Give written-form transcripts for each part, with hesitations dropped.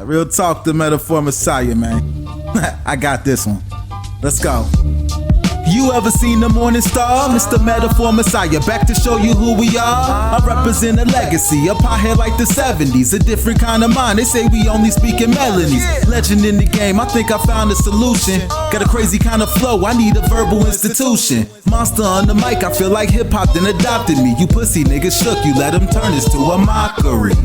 Real talk, the metaphor messiah, man. I got this one. Let's go. You ever seen the morning star? Mr. Metaphor Messiah, back to show you who we are. I represent a legacy, a pothead like the 70s, a different kind of mind. They say we only speak in melodies. Legend in the game, I think I found a solution. Got a crazy kind of flow, I need a verbal institution. Monster on the mic, I feel like hip-hop then adopted me. You pussy niggas shook, you let them turn this to a mockery.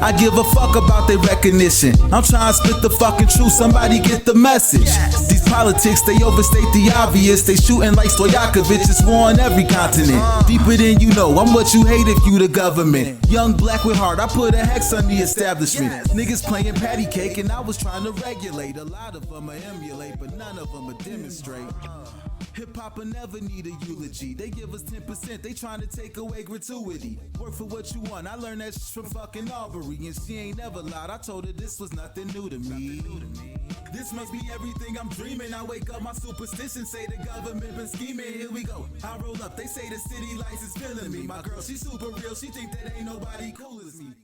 I give a fuck about their recognition. I'm trying to spit the fucking truth, somebody get the message. These politics, they overstate the obvious. They shooting like Stoyakovich, it's war on every continent. Deeper than you know, I'm what you hate if you the government. Young black with heart, I put a hex on the establishment. Niggas playing patty cake and I was trying to regulate. A lot of them I emulate, but none of them I demonstrate. Hip-hop will never need a eulogy. They give us 10%, they trying to take away gratuity. Work for what you want, I learned that from fucking Aubrey. And she ain't never lied, I told her this was nothing new to me. This must be everything I'm dreaming. I wake up, my superstition say the government been scheming. Here we go, I roll up, they say the city lights is feeling me. My girl, she super real, she think that ain't nobody cool as me.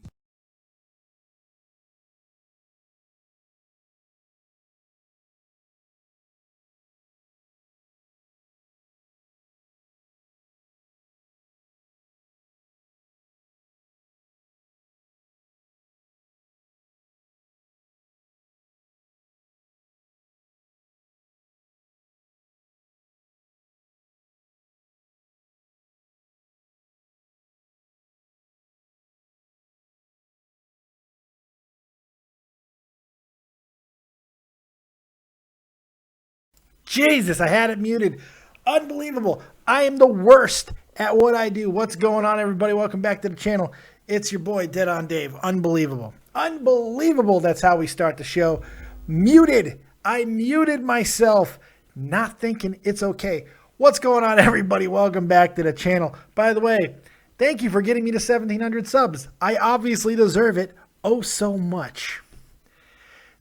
Jesus, I had it muted. Unbelievable. I am the worst at what I do. What's going on, everybody? Welcome back to the channel. It's your boy, Dead on Dave. Unbelievable. Unbelievable. That's how we start the show. Muted. I muted myself, not thinking it's okay. What's going on, everybody? Welcome back to the channel. By the way, thank you for getting me to 1,700 subs. I obviously deserve it oh so much.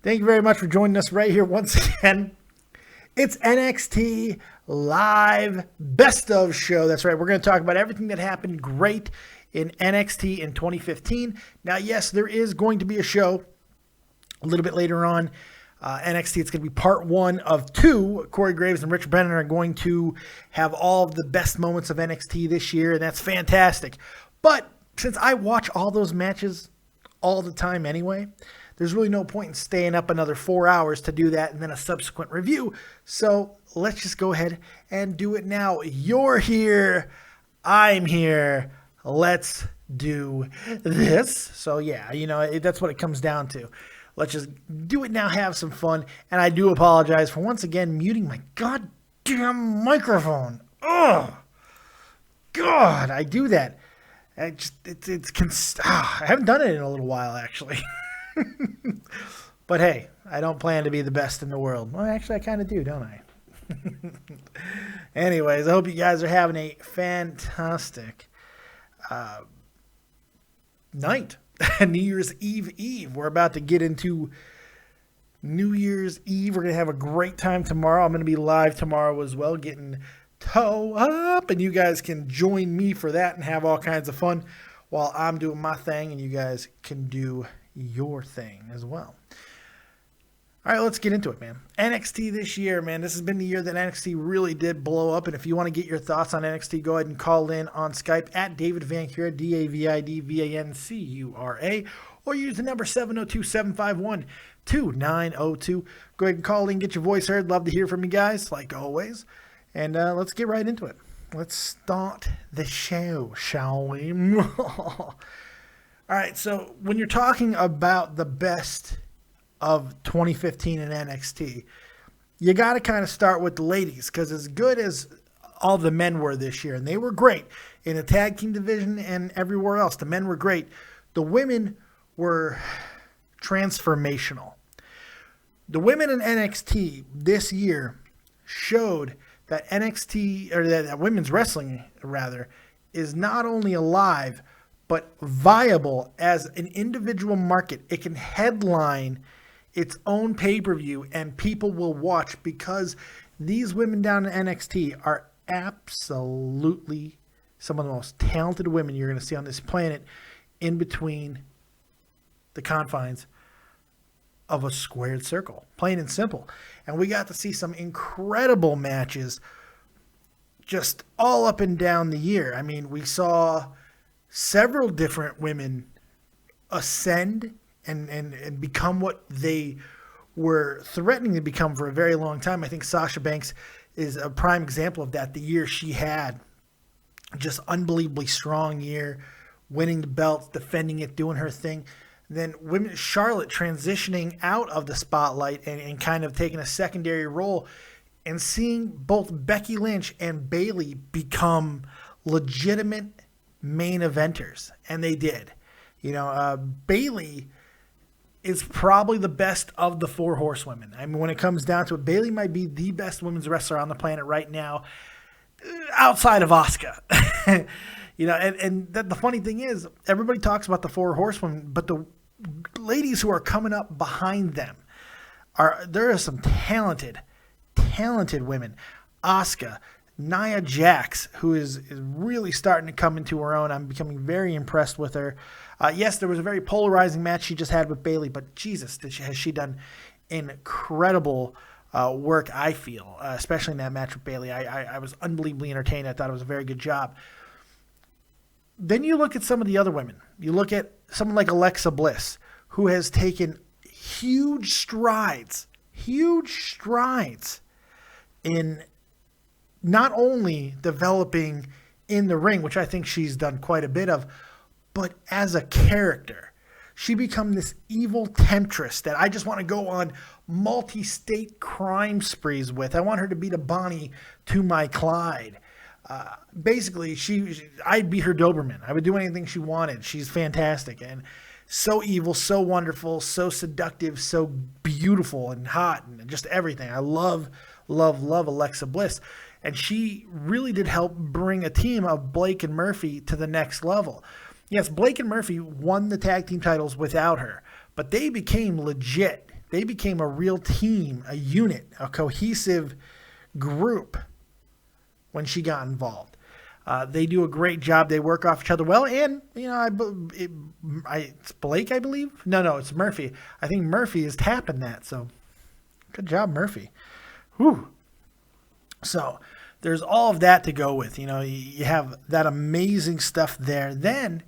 Thank you very much for joining us right here once again. It's NXT Live Best of Show. That's right. We're going to talk about everything that happened great in NXT in 2015. Now, yes, there is going to be a show a little bit later on. NXT, it's going to be part 1 of 2. Corey Graves and Richard Brennan are going to have all of the best moments of NXT this year, and that's fantastic. But since I watch all those matches all the time anyway, there's really no point in staying up another 4 hours to do that and then a subsequent review. So let's just go ahead and do it now. You're here. I'm here. Let's do this. So yeah, you know, that's what it comes down to. Let's just do it now, have some fun. And I do apologize for once again muting my goddamn microphone. Oh, God, I do that. I haven't done it in a little while, actually. But hey, I don't plan to be the best in the world. Well, actually, I kind of do, don't I? Anyways, I hope you guys are having a fantastic night. New Year's Eve. We're about to get into New Year's Eve. We're going to have a great time tomorrow. I'm going to be live tomorrow as well, getting toe up, and you guys can join me for that and have all kinds of fun while I'm doing my thing, and you guys can do your thing as well. All right, let's get into it, man. NXT this year, man. This has been the year that NXT really did blow up. And if you want to get your thoughts on NXT, go ahead and call in on Skype at davidvancura, DAVIDVANCURA, or use the number 702-751-2902. Go ahead and call in, get your voice heard. Love to hear from you guys, like always. And let's get right into it. Let's start the show, shall we? All right, so when you're talking about the best of 2015 in NXT, you got to kind of start with the ladies, because as good as all the men were this year, and they were great in the tag team division and everywhere else, the men were great. The women were transformational. The women in NXT this year showed that NXT, or that women's wrestling rather, is not only alive but viable as an individual market. It can headline its own pay-per-view and people will watch, because these women down in NXT are absolutely some of the most talented women you're going to see on this planet, in between the confines of a squared circle, plain and simple. And we got to see some incredible matches just all up and down the year. I mean, we saw several different women ascend and become what they were threatening to become for a very long time. I think Sasha Banks is a prime example of that. The year she had, just unbelievably strong year, winning the belts, defending it, doing her thing. Then women, Charlotte transitioning out of the spotlight and kind of taking a secondary role, and seeing both Becky Lynch and Bayley become legitimate main eventers. And they did. Bayley is probably the best of the 4 horsewomen. I mean, when it comes down to it, Bayley might be the best women's wrestler on the planet right now, outside of Asuka. The funny thing is, everybody talks about the 4 horsewomen, but the ladies who are coming up behind them there are some talented women. Asuka, Nia Jax, who is really starting to come into her own. I'm becoming very impressed with her. Yes, there was a very polarizing match she just had with Bayley, but Jesus, has she done incredible work, I feel, especially in that match with Bayley. I was unbelievably entertained. I thought it was a very good job. Then you look at some of the other women. You look at someone like Alexa Bliss, who has taken huge strides in not only developing in the ring, which I think she's done quite a bit of, but as a character. She become this evil temptress that I just want to go on multi-state crime sprees with. I want her to be the Bonnie to my Clyde. Basically, I'd be her Doberman. I would do anything she wanted. She's fantastic and so evil, so wonderful, so seductive, so beautiful and hot and just everything. I love Alexa Bliss. And she really did help bring a team of Blake and Murphy to the next level. Yes, Blake and Murphy won the tag team titles without her, but they became legit. They became a real team, a unit, a cohesive group when she got involved. They do a great job. They work off each other well. And, it's Blake, I believe. No, it's Murphy. I think Murphy is tapping that. So good job, Murphy. Whew. So there's all of that to go with. You have that amazing stuff there. Then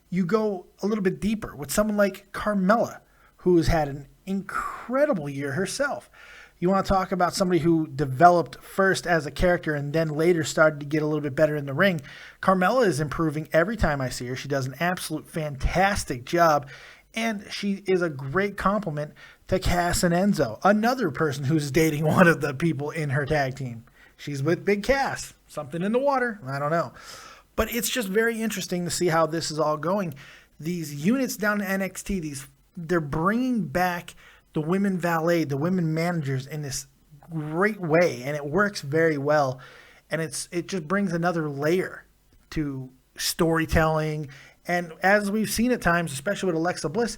you go a little bit deeper with someone like Carmella, who has had an incredible year herself. You want to talk about somebody who developed first as a character and then later started to get a little bit better in the ring. Carmella is improving every time I see her. She does an absolute fantastic job, and she is a great compliment to Cass and Enzo, another person who's dating one of the people in her tag team. She's with Big Cass. Something in the water. I don't know. But it's just very interesting to see how this is all going. These units down in NXT, they're bringing back the women valet, the women managers in this great way, and it works very well. And it just brings another layer to storytelling. And as we've seen at times, especially with Alexa Bliss,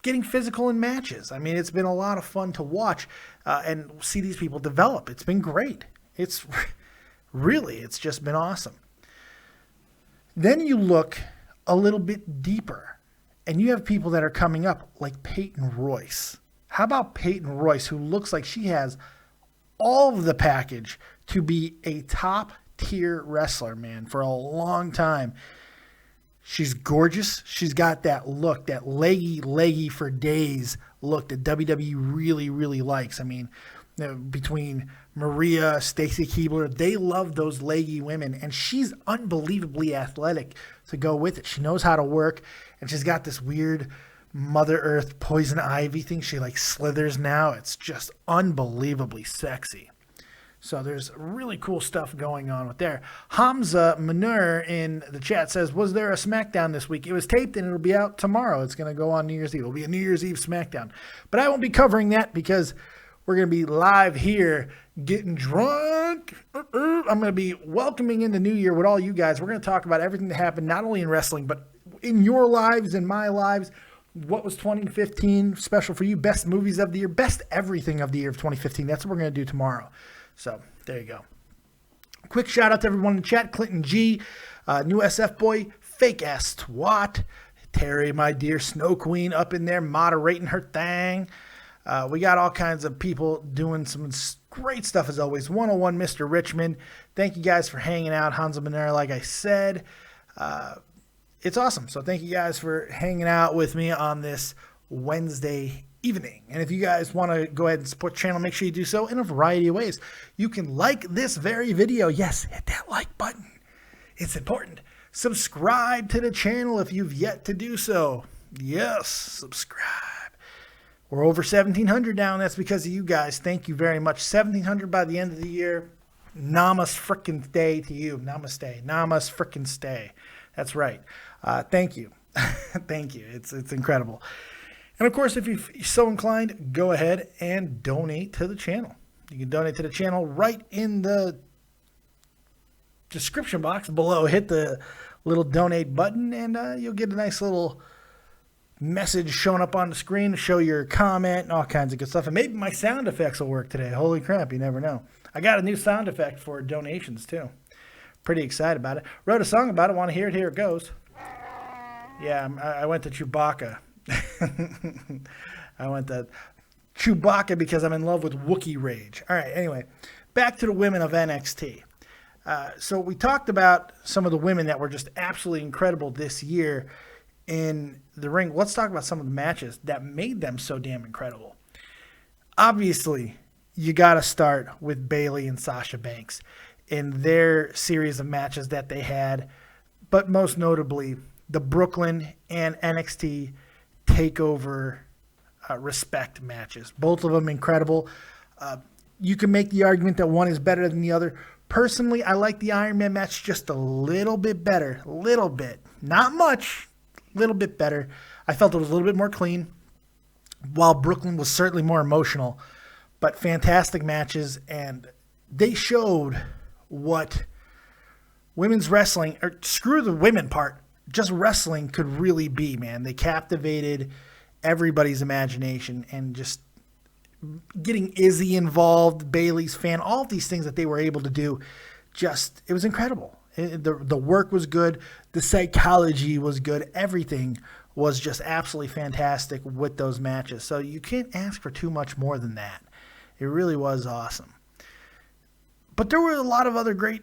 getting physical in matches. I mean, it's been a lot of fun to watch and see these people develop. It's been great. It's just been awesome. Then you look a little bit deeper, and you have people that are coming up like Peyton Royce. How about Peyton Royce, who looks like she has all of the package to be a top-tier wrestler, man, for a long time. She's gorgeous. She's got that look, that leggy for days look that WWE really, really likes. I mean, between Maria, Stacy Keibler, they love those leggy women, and she's unbelievably athletic to go with it. She knows how to work, and she's got this weird Mother Earth poison ivy thing. She slithers now. It's just unbelievably sexy. So there's really cool stuff going on with there. Hamza Manur in the chat says, was there a SmackDown this week? It was taped and it'll be out tomorrow. It's going to go on New Year's Eve. It'll be a New Year's Eve SmackDown. But I won't be covering that because we're going to be live here getting drunk. I'm going to be welcoming in the new year with all you guys. We're going to talk about everything that happened, not only in wrestling, but in your lives and my lives. What was 2015 special for you? Best movies of the year, best everything of the year of 2015. That's what we're going to do tomorrow. So there you go. Quick shout out to everyone in the chat. Clinton G, new SF boy, fake ass twat. Terry, my dear Snow Queen, up in there moderating her thing. We got all kinds of people doing some great stuff as always. 101 Mr. Richmond. Thank you guys for hanging out. Hansa Monera, like I said. It's awesome. So thank you guys for hanging out with me on this Wednesday evening. And if you guys want to go ahead and support the channel, make sure you do so in a variety of ways. You can like this very video. Yes, hit that like button. It's important. Subscribe to the channel if you've yet to do so. Yes, subscribe. We're over 1,700 now, and that's because of you guys. Thank you very much. 1,700 by the end of the year. Namaste frickin' stay to you. Namaste. Namaste frickin' stay. That's right. Thank you. Thank you. It's incredible. And of course, if you're so inclined, go ahead and donate to the channel. You can donate to the channel right in the description box below. Hit the little donate button, and you'll get a nice little message showing up on the screen to show your comment and all kinds of good stuff. And maybe my sound effects will work today. Holy crap, you never know. I got a new sound effect for donations, too. Pretty excited about it. Wrote a song about it. Want to hear it? Here it goes. Yeah, I went to Chewbacca. I went to Chewbacca because I'm in love with Wookiee rage. All right, anyway, back to the women of NXT. So we talked about some of the women that were just absolutely incredible this year in the ring. Let's talk about some of the matches that made them so damn incredible. Obviously, you got to start with Bayley and Sasha Banks in their series of matches that they had, but most notably the Brooklyn and NXT TakeOver Respect matches. Both of them incredible. You can make the argument that one is better than the other. Personally, I like the Iron Man match just a little bit better. A little bit. Not much. A little bit better. I felt it was a little bit more clean, while Brooklyn was certainly more emotional. But fantastic matches, and they showed what women's wrestling, or screw the women part, just wrestling could really be, man. They captivated everybody's imagination, and just getting Izzy involved, Bayley's fan, all of these things that they were able to do, just, it was incredible. The work was good. The psychology was good. Everything was just absolutely fantastic with those matches. So you can't ask for too much more than that. It really was awesome. But there were a lot of other great,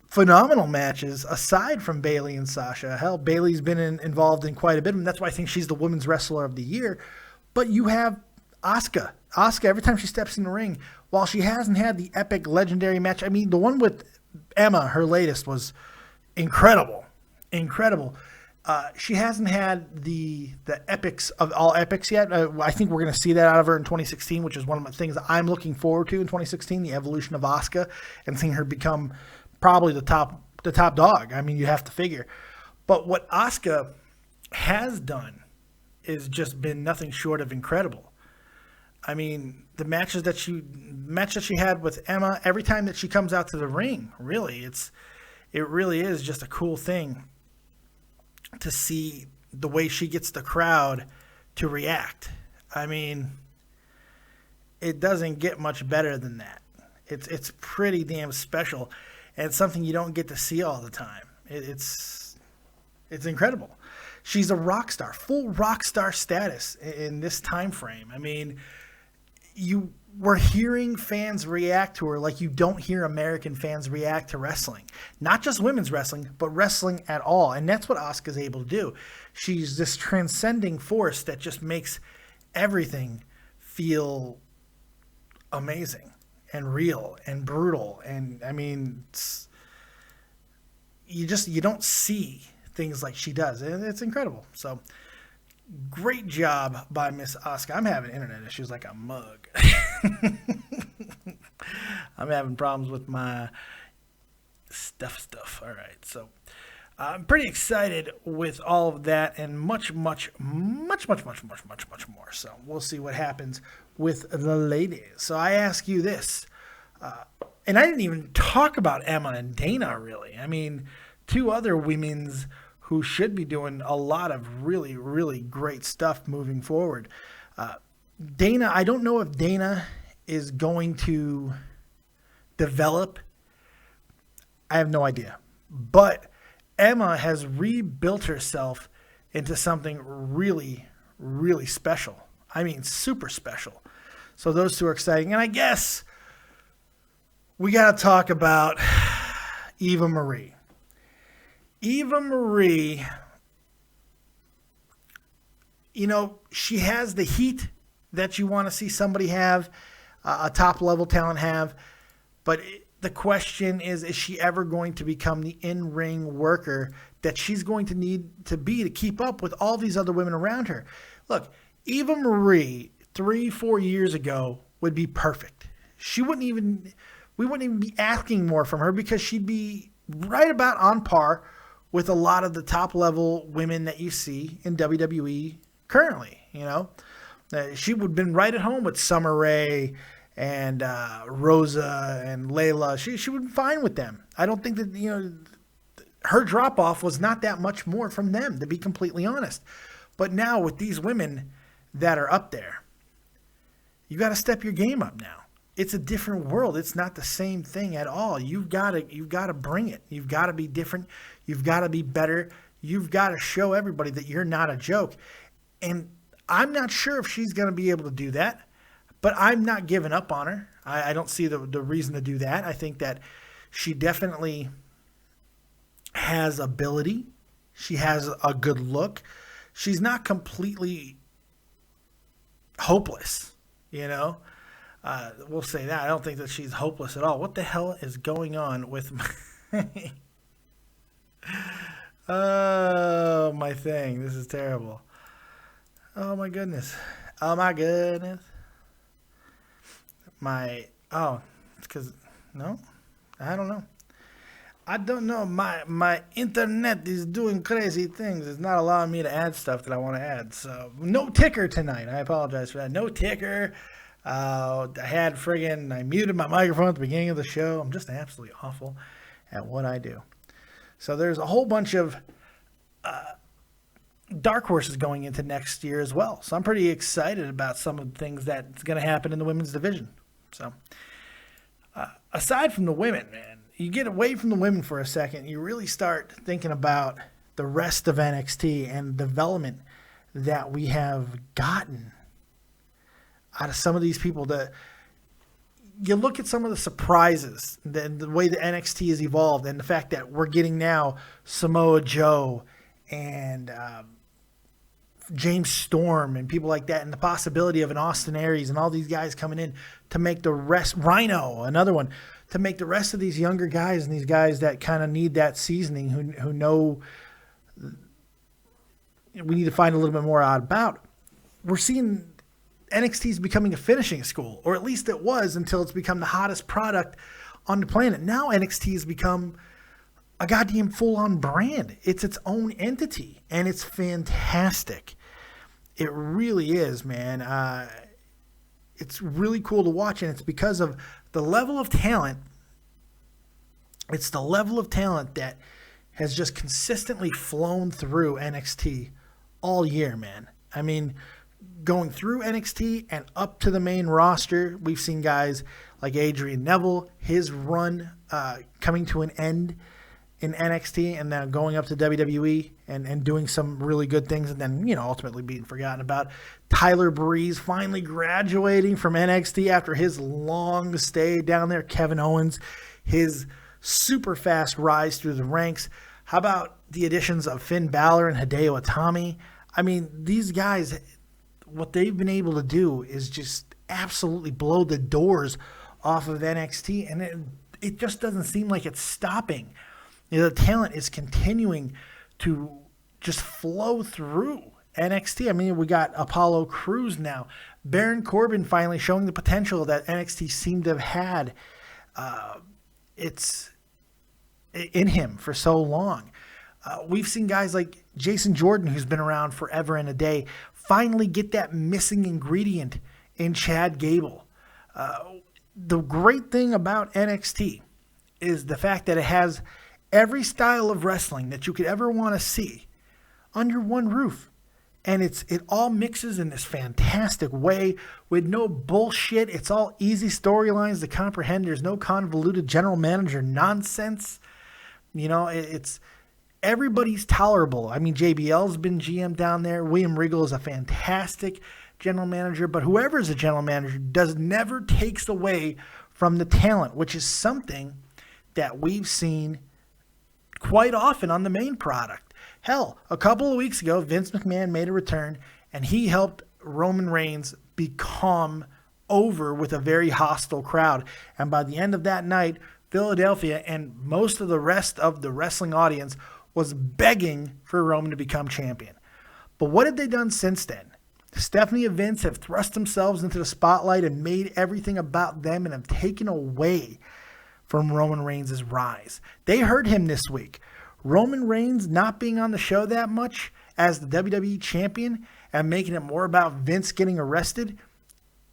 phenomenal matches aside from Bayley and Sasha. Hell, Bayley's been involved in quite a bit, and that's why I think she's the Women's Wrestler of the Year. But you have Asuka. Asuka, every time she steps in the ring, while she hasn't had the epic, legendary match, I mean, the one with Emma, her latest, was incredible. Incredible. She hasn't had the epics of all epics yet. I think we're going to see that out of her in 2016, which is one of the things I'm looking forward to in 2016, the evolution of Asuka, and seeing her become probably the top dog. I mean, you have to figure. But what Asuka has done is just been nothing short of incredible. I mean, the match that she had with Emma, every time that she comes out to the ring, really, it really is just a cool thing to see the way she gets the crowd to react. I mean, it doesn't get much better than that. It's pretty damn special, and it's something you don't get to see all the time. It's incredible. She's a rock star, full rock star status in this time frame. I mean, you were hearing fans react to her like you don't hear American fans react to wrestling. Not just women's wrestling, but wrestling at all. And that's what Asuka's able to do. She's this transcending force that just makes everything feel amazing and real and brutal. And I mean, you don't see things like she does. And it's incredible. So great job by Miss Asuka. I'm having internet issues like a mug. I'm having problems with my stuff. All right. So I'm pretty excited with all of that and much more. So we'll see what happens with the ladies. So I ask you this, and I didn't even talk about Emma and Dana, really. I mean, two other women's who should be doing a lot of really, really great stuff moving forward. Dana, I don't know if Dana is going to develop. I have no idea. But Emma has rebuilt herself into something really, really special. I mean, super special. So those two are exciting. And I guess we got to talk about Eva Marie. Eva Marie, you know, she has the heat that you want to see somebody have, a top-level talent have. But the question is she ever going to become the in-ring worker that she's going to need to be to keep up with all these other women around her? Look, Eva Marie 3-4 years ago would be perfect. We wouldn't even be asking more from her because she'd be right about on par with a lot of the top level women that you see in WWE currently. You know, she would have been right at home with Summer Rae and Rosa and Layla. She would be fine with them. I don't think that, you know, her drop off was not that much more from them, to be completely honest. But now with these women that are up there, you got to step your game up now. It's a different world. It's not the same thing at all. You've got to bring it. You've got to be different. You've got to be better. You've got to show everybody that you're not a joke. And I'm not sure if she's going to be able to do that, but I'm not giving up on her. I don't see the reason to do that. I think that she definitely has ability. She has a good look. She's not completely hopeless, you know. We'll say that. I don't think that she's hopeless at all. What the hell is going on with my oh, my thing? This is terrible. Oh my goodness. Oh my goodness. It's because, no, I don't know. I don't know. My internet is doing crazy things. It's not allowing me to add stuff that I want to add. So no ticker tonight. I apologize for that. No ticker. I muted my microphone at the beginning of the show. I'm just absolutely awful at what I do. So there's a whole bunch of dark horses going into next year as well. So I'm pretty excited about some of the things that's going to happen in the women's division. So aside from the women, man, you get away from the women for a second, you really start thinking about the rest of NXT and development that we have gotten out of some of these people. You look at some of the surprises, the way the NXT has evolved, and the fact that we're getting now Samoa Joe and James Storm and people like that, and the possibility of an Austin Aries and all these guys coming in to make the rest, Rhino, another one, to make the rest of these younger guys and these guys that kind of need that seasoning, who know we need to find a little bit more out about. We're seeing NXT is becoming a finishing school, or at least it was until it's become the hottest product on the planet. Now NXT has become a goddamn full-on brand. It's its own entity, and it's fantastic. It really is, man. It's really cool to watch, and it's because of the level of talent. It's the level of talent that has just consistently flown through NXT all year, man. I mean, going through NXT and up to the main roster, we've seen guys like Adrian Neville, his run coming to an end in NXT, and now going up to WWE and doing some really good things, and then, you know, ultimately being forgotten about. Tyler Breeze finally graduating from NXT after his long stay down there. Kevin Owens, his super fast rise through the ranks. How about the additions of Finn Balor and Hideo Itami? I mean, these guys, what they've been able to do is just absolutely blow the doors off of NXT, and it just doesn't seem like it's stopping. You know, the talent is continuing to just flow through NXT. I mean, we got Apollo Crews now. Baron Corbin finally showing the potential that NXT seemed to have had. It's in him for so long. We've seen guys like Jason Jordan, who's been around forever and a day, finally get that missing ingredient in Chad Gable. The great thing about NXT is the fact that it has every style of wrestling that you could ever want to see under one roof. And it all mixes in this fantastic way with no bullshit. It's all easy storylines to comprehend. There's no convoluted general manager nonsense. You know, it's everybody's tolerable. I mean, JBL's been GM down there. William Regal is a fantastic general manager, but whoever is a general manager never takes away from the talent, which is something that we've seen quite often on the main product. Hell, a couple of weeks ago, Vince McMahon made a return, and he helped Roman Reigns become over with a very hostile crowd. And by the end of that night, Philadelphia and most of the rest of the wrestling audience was begging for Roman to become champion. But what have they done since then? Stephanie and Vince have thrust themselves into the spotlight and made everything about them and have taken away from Roman Reigns' rise. They heard him this week. Roman Reigns not being on the show that much as the WWE champion and making it more about Vince getting arrested,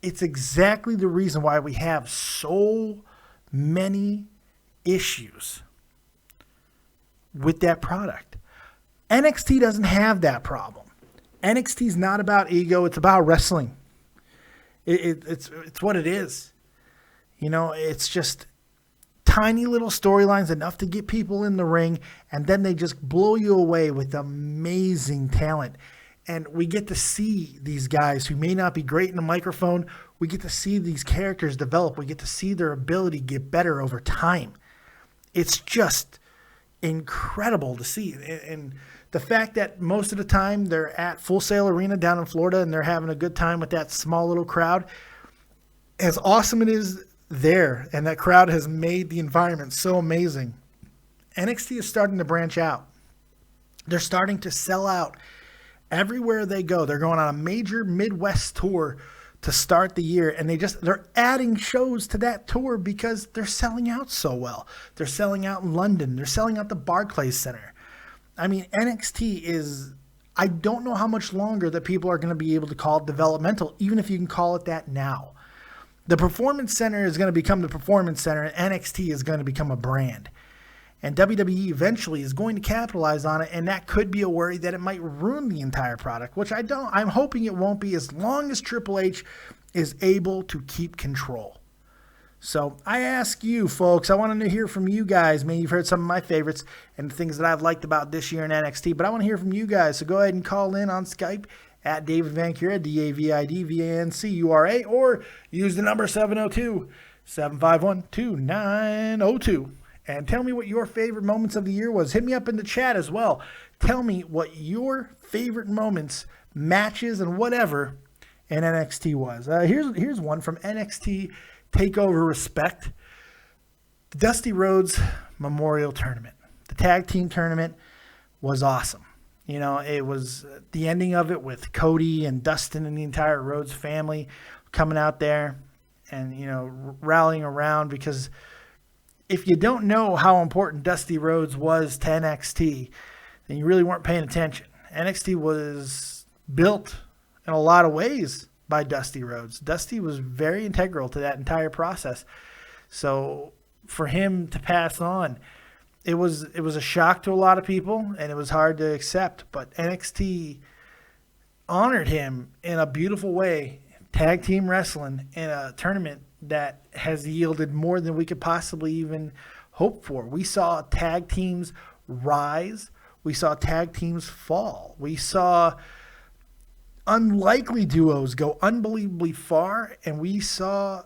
it's exactly the reason why we have so many issues with that product. NXT doesn't have that problem. NXT is not about ego. It's about wrestling. It's what it is. You know, it's just tiny little storylines, enough to get people in the ring, and then they just blow you away with amazing talent. And we get to see these guys who may not be great in the microphone. We get to see these characters develop. We get to see their ability get better over time. It's just incredible to see. And the fact that most of the time they're at Full Sail Arena down in Florida and they're having a good time with that small little crowd, as awesome it is there, and that crowd has made the environment so amazing. NXT is starting to branch out. They're starting to sell out everywhere they go. They're going on a major Midwest tour to start the year, and they're adding shows to that tour because they're selling out so well. They're selling out in London. They're selling out the Barclays Center. I mean, NXT is, I don't know how much longer that people are going to be able to call it developmental, even if you can call it that now. The Performance Center is going to become the Performance Center, and NXT is going to become a brand. And WWE eventually is going to capitalize on it, and that could be a worry that it might ruin the entire product, which I'm hoping it won't be, as long as Triple H is able to keep control. So I ask you, folks, I want to hear from you guys. Maybe you've heard some of my favorites and things that I've liked about this year in NXT, but I want to hear from you guys. So go ahead and call in on Skype at davidvancura, DAVIDVANCURA, or use the number 702-751-2902. And tell me what your favorite moments of the year was. Hit me up in the chat as well. Tell me what your favorite moments, matches, and whatever in NXT was. Here's one from NXT TakeOver Respect. The Dusty Rhodes Memorial Tournament. The tag team tournament was awesome. You know, it was the ending of it with Cody and Dustin and the entire Rhodes family coming out there and, you know, rallying around, because if you don't know how important Dusty Rhodes was to NXT, then you really weren't paying attention. NXT was built in a lot of ways by Dusty Rhodes. Dusty was very integral to that entire process. So for him to pass on, it was a shock to a lot of people, and it was hard to accept. But NXT honored him in a beautiful way, tag team wrestling in a tournament that has yielded more than we could possibly even hope for. We saw tag teams rise. We saw tag teams fall. We saw unlikely duos go unbelievably far, and we saw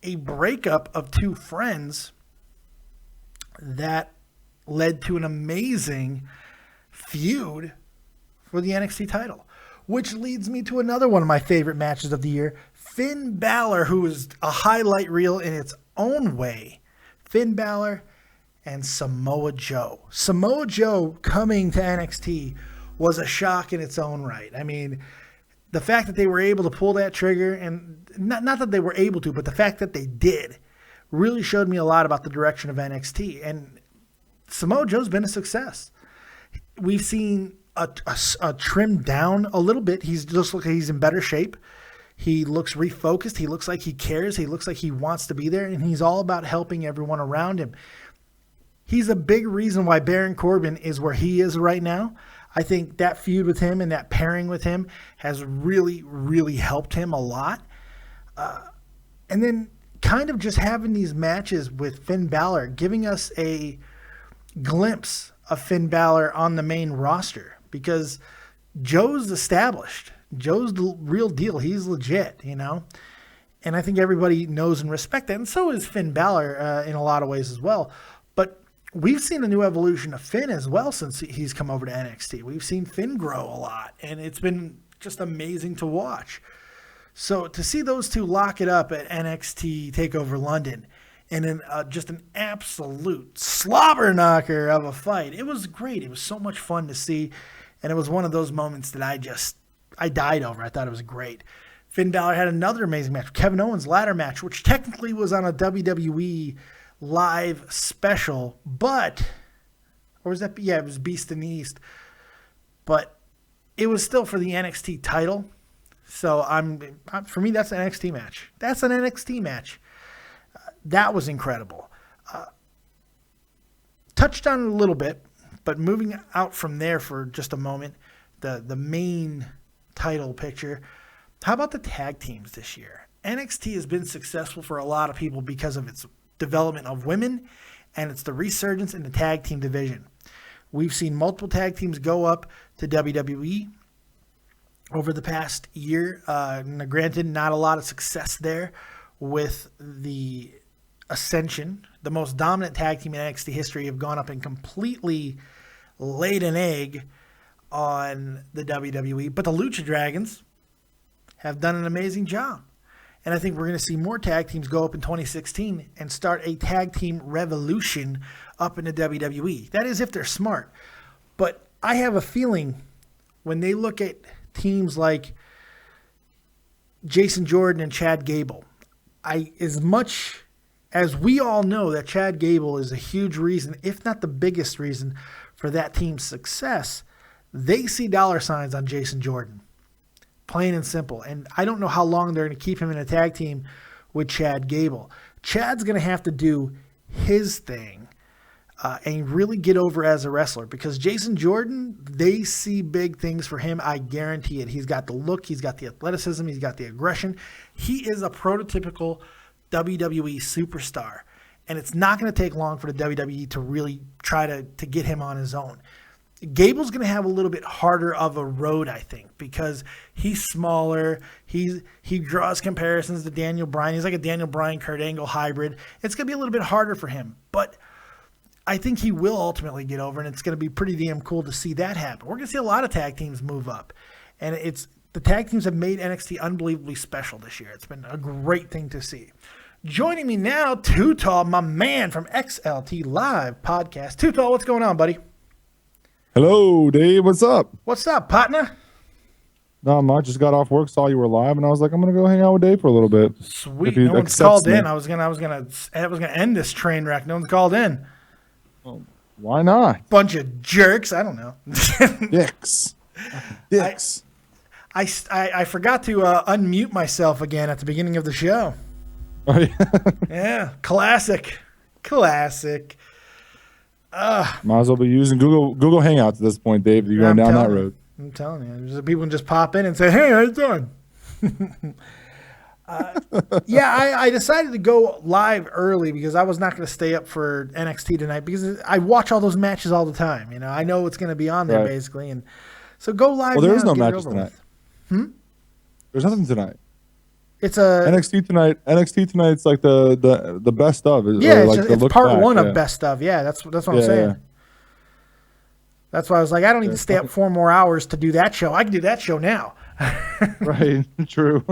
a breakup of two friends that led to an amazing feud for the NXT title, which leads me to another one of my favorite matches of the year. Finn Balor, who is a highlight reel in its own way. Finn Balor and Samoa Joe. Samoa Joe coming to NXT was a shock in its own right. I mean, the fact that they were able to pull that trigger, and not that they were able to, but the fact that they did, really showed me a lot about the direction of NXT. And Samoa Joe's been a success. We've seen a trim down a little bit. He's in better shape. He looks refocused. He looks like he cares. He looks like he wants to be there, and he's all about helping everyone around him. He's a big reason why Baron Corbin is where he is right now. I think that feud with him and that pairing with him has really, really helped him a lot. And then kind of just having these matches with Finn Balor, giving us a glimpse of Finn Balor on the main roster because Joe's established. Joe's the real deal. He's legit, you know? And I think everybody knows and respects that. And so is Finn Balor in a lot of ways as well. But we've seen a new evolution of Finn as well since he's come over to NXT. We've seen Finn grow a lot, and it's been just amazing to watch. So to see those two lock it up at NXT TakeOver London and in just an absolute slobber knocker of a fight, it was great. It was so much fun to see, and it was one of those moments that I died over. I thought it was great. Finn Balor had another amazing match, Kevin Owens' ladder match, which technically was on a WWE live special, or was that? Yeah, it was Beast in the East, but it was still for the NXT title. So for me, that's an NXT match. That's an NXT match. That was incredible. Touched on it a little bit, but moving out from there for just a moment, the main title picture. How about the tag teams this year? NXT has been successful for a lot of people because of its development of women, and it's the resurgence in the tag team division. We've seen multiple tag teams go up to WWE over the past year. Granted, not a lot of success there with the Ascension. The most dominant tag team in NXT history have gone up and completely laid an egg on the WWE. But the Lucha Dragons have done an amazing job. And I think we're going to see more tag teams go up in 2016 and start a tag team revolution up in the WWE. That is if they're smart. But I have a feeling when they look at teams like Jason Jordan and Chad Gable, as much as we all know that Chad Gable is a huge reason, if not the biggest reason, for that team's success, they see dollar signs on Jason Jordan. Plain and simple. And I don't know how long they're going to keep him in a tag team with Chad Gable. Chad's going to have to do his thing and really get over as a wrestler because Jason Jordan, they see big things for him. I guarantee it. He's got the look. He's got the athleticism. He's got the aggression. He is a prototypical WWE superstar. And it's not going to take long for the WWE to really try to get him on his own. Gable's going to have a little bit harder of a road, I think, because he's smaller. He draws comparisons to Daniel Bryan. He's like a Daniel Bryan, Kurt Angle hybrid. It's going to be a little bit harder for him, but I think he will ultimately get over, and it's going to be pretty damn cool to see that happen. We're going to see a lot of tag teams move up, and the tag teams have made NXT unbelievably special this year. It's been a great thing to see. Joining me now, Too Tall, my man from XLT Live Podcast. Too Tall, what's going on, buddy? Hello, Dave. What's up? What's up, partner? Not much. Just got off work, saw you were live, and I was like, I'm gonna go hang out with Dave for a little bit. Sweet. No one's called in. I was gonna end this train wreck. No one's called in. Well, why not? Bunch of jerks. I don't know. Dicks. Dicks. I forgot to unmute myself again at the beginning of the show. Oh, yeah. Yeah. Classic. Might as well be using Google Hangouts at this point, Dave. You're going down that road. I'm telling you. People can just pop in and say, hey, how you doing? I decided to go live early because I was not going to stay up for NXT tonight because I watch all those matches all the time. You know, I know what's going to be on there basically. And so go live. Well, there is no matches tonight. There's nothing tonight. It's a NXT tonight. NXT tonight's like the best of. Yeah, it's part one of best of. Yeah, that's what I'm saying. Yeah. That's why I was like, I don't need to stay up 4 more hours to do that show. I can do that show now. Right. True.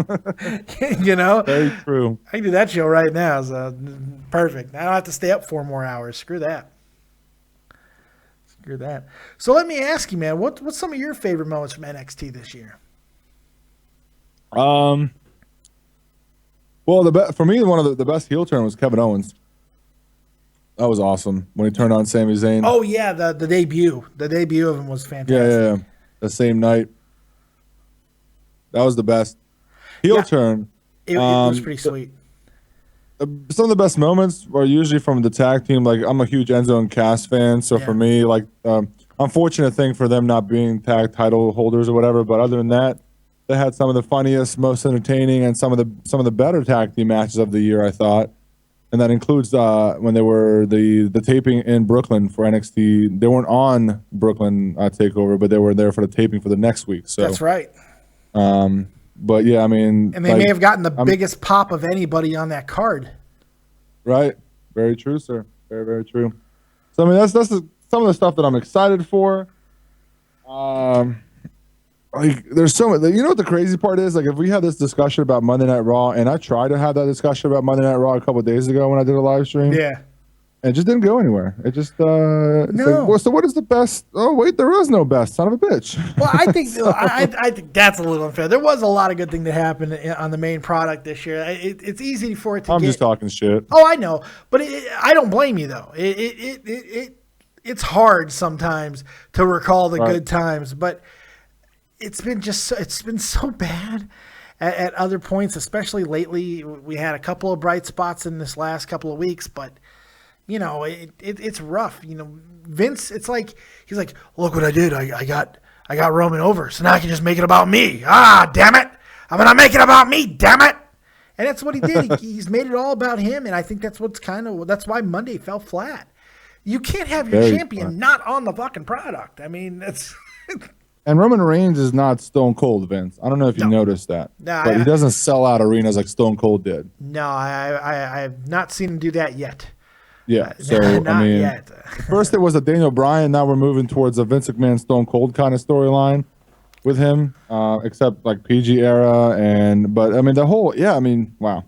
You know. Very true. I can do that show right now. So perfect. I don't have to stay up 4 more hours. Screw that. So let me ask you, man, what's some of your favorite moments from NXT this year? Well, for me, one of the best heel turn was Kevin Owens. That was awesome when he turned on Sami Zayn. Oh yeah, the debut. The debut of him was fantastic. Yeah. The same night. That was the best heel turn. It was pretty sweet. Some of the best moments were usually from the tag team. Like, I'm a huge Enzo and Cass fan, so for me, like, unfortunate thing for them not being tag title holders or whatever. But other than that, they had some of the funniest, most entertaining, and some of the better tag team matches of the year, I thought. and that includes when they were the taping in Brooklyn for NXT. They weren't on Brooklyn Takeover, but they were there for the taping for the next week. So that's right. But yeah, I mean, and they may have gotten the biggest pop of anybody on that card. Right. Very true, sir. Very, very true. So I mean, that's some of the stuff that I'm excited for. Like, there's so much. You know what the crazy part is? Like, if we had this discussion about Monday Night Raw, and I tried to have that discussion about Monday Night Raw a couple of days ago when I did a live stream. Yeah. And it just didn't go anywhere. It just no. Like, well, so what is the best? Oh wait, there is no best. Son of a bitch. Well, I think I think that's a little unfair. There was a lot of good thing that happened on the main product this year. It's easy for it to. I'm just talking shit. Oh, I know, but I don't blame you though. It's hard sometimes to recall the good times, but it's been so bad at other points, especially lately. We had a couple of bright spots in this last couple of weeks, but. You know, it's rough. You know, Vince, it's like he's like, look what I did. I got Roman over, so now I can just make it about me. Ah, damn it! I'm gonna make it about me. Damn it! And that's what he did. He's made it all about him, and I think that's why Monday fell flat. You can't have your champion not on the fucking product. I mean, that's. And Roman Reigns is not Stone Cold, Vince. I don't know if you noticed that, but he doesn't sell out arenas like Stone Cold did. No, I have not seen him do that yet. Yeah, so I mean, yet. First it was a Daniel Bryan. Now we're moving towards a Vince McMahon Stone Cold kind of storyline with him, except like PG era but I mean wow.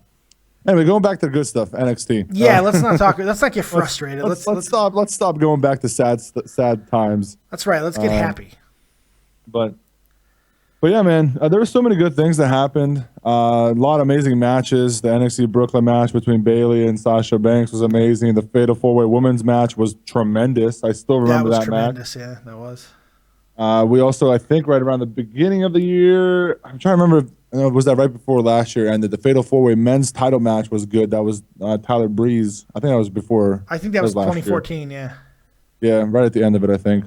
Anyway, going back to the good stuff, NXT. Yeah, let's not talk. Let's not get frustrated. Let's stop going back to sad times. That's right. Let's get happy. But yeah, man, there were so many good things that happened. A lot of amazing matches. The NXT Brooklyn match between Bayley and Sasha Banks was amazing. The Fatal 4-Way Women's match was tremendous. I still remember that match. Yeah, that was. We also, I think, right around the beginning of the year, I'm trying to remember, was that right before last year ended? The Fatal 4-Way men's title match was good. That was Tyler Breeze. I think that was before. I think that was 2014, yeah. Yeah, right at the end of it, I think.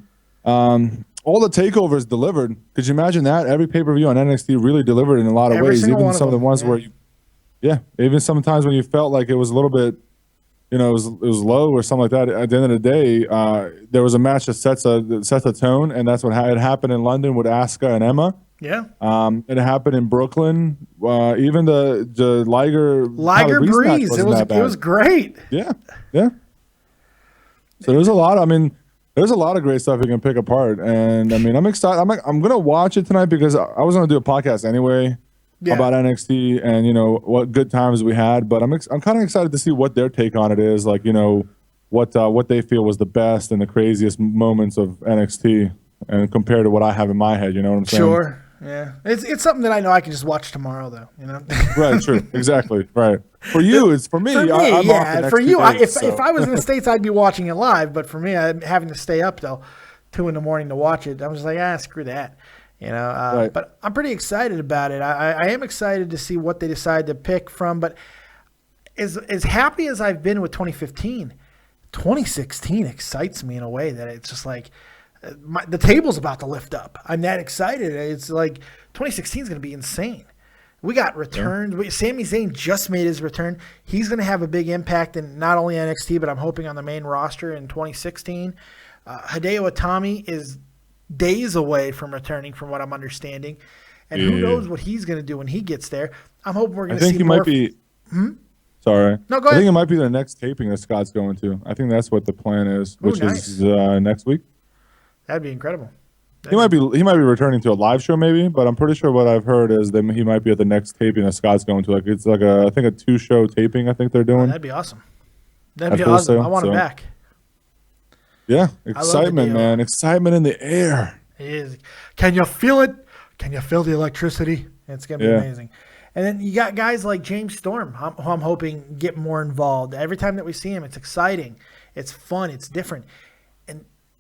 All the takeovers delivered. Could you imagine that? Every pay-per-view on NXT really delivered in a lot of ways. Even some of the ones where even sometimes when you felt like it was a little bit, it was low or something like that. At the end of the day, there was a match that sets a tone, and that's what had happened in London with Asuka and Emma. Yeah. It happened in Brooklyn. Even the Liger Breeze. It was great. Yeah. Yeah. So there's a lot. I mean, there's a lot of great stuff you can pick apart, and I mean, I'm excited. I'm gonna watch it tonight because I was gonna do a podcast anyway about NXT and what good times we had. But I'm kind of excited to see what their take on it is. Like what they feel was the best and the craziest moments of NXT, and compared to what I have in my head. You know what I'm saying? Sure. Yeah, it's something that I know I can just watch tomorrow, though. Right. True. Exactly. Right. For you, it's for me. For me, I'm for you, if I was in the States, I'd be watching it live. But for me, I'm having to stay up till 2 a.m. to watch it. I'm just like, screw that. Right. But I'm pretty excited about it. I am excited to see what they decide to pick from. But as happy as I've been with 2015, 2016 excites me in a way that it's just like. The table's about to lift up. I'm that excited. It's like 2016 is going to be insane. We got returns. Yeah. Sami Zayn just made his return. He's going to have a big impact in not only NXT, but I'm hoping on the main roster in 2016. Hideo Itami is days away from returning, from what I'm understanding. And who knows what he's going to do when he gets there. I'm hoping we're going to see more. I think he might be. Sorry. No, go ahead. I think it might be the next taping that Scott's going to. I think that's what the plan is, which is next week. That'd be incredible. He might be returning to a live show maybe, but I'm pretty sure what I've heard is that he might be at the next taping that Scott's going to. Like it's like I think a 2-show taping I think they're doing. That'd be awesome. That'd be awesome. I want him back. Yeah, excitement, man. Excitement in the air. It is. Can you feel it? Can you feel the electricity? It's going to be amazing. And then you got guys like James Storm, who I'm hoping get more involved. Every time that we see him, it's exciting. It's fun. It's different.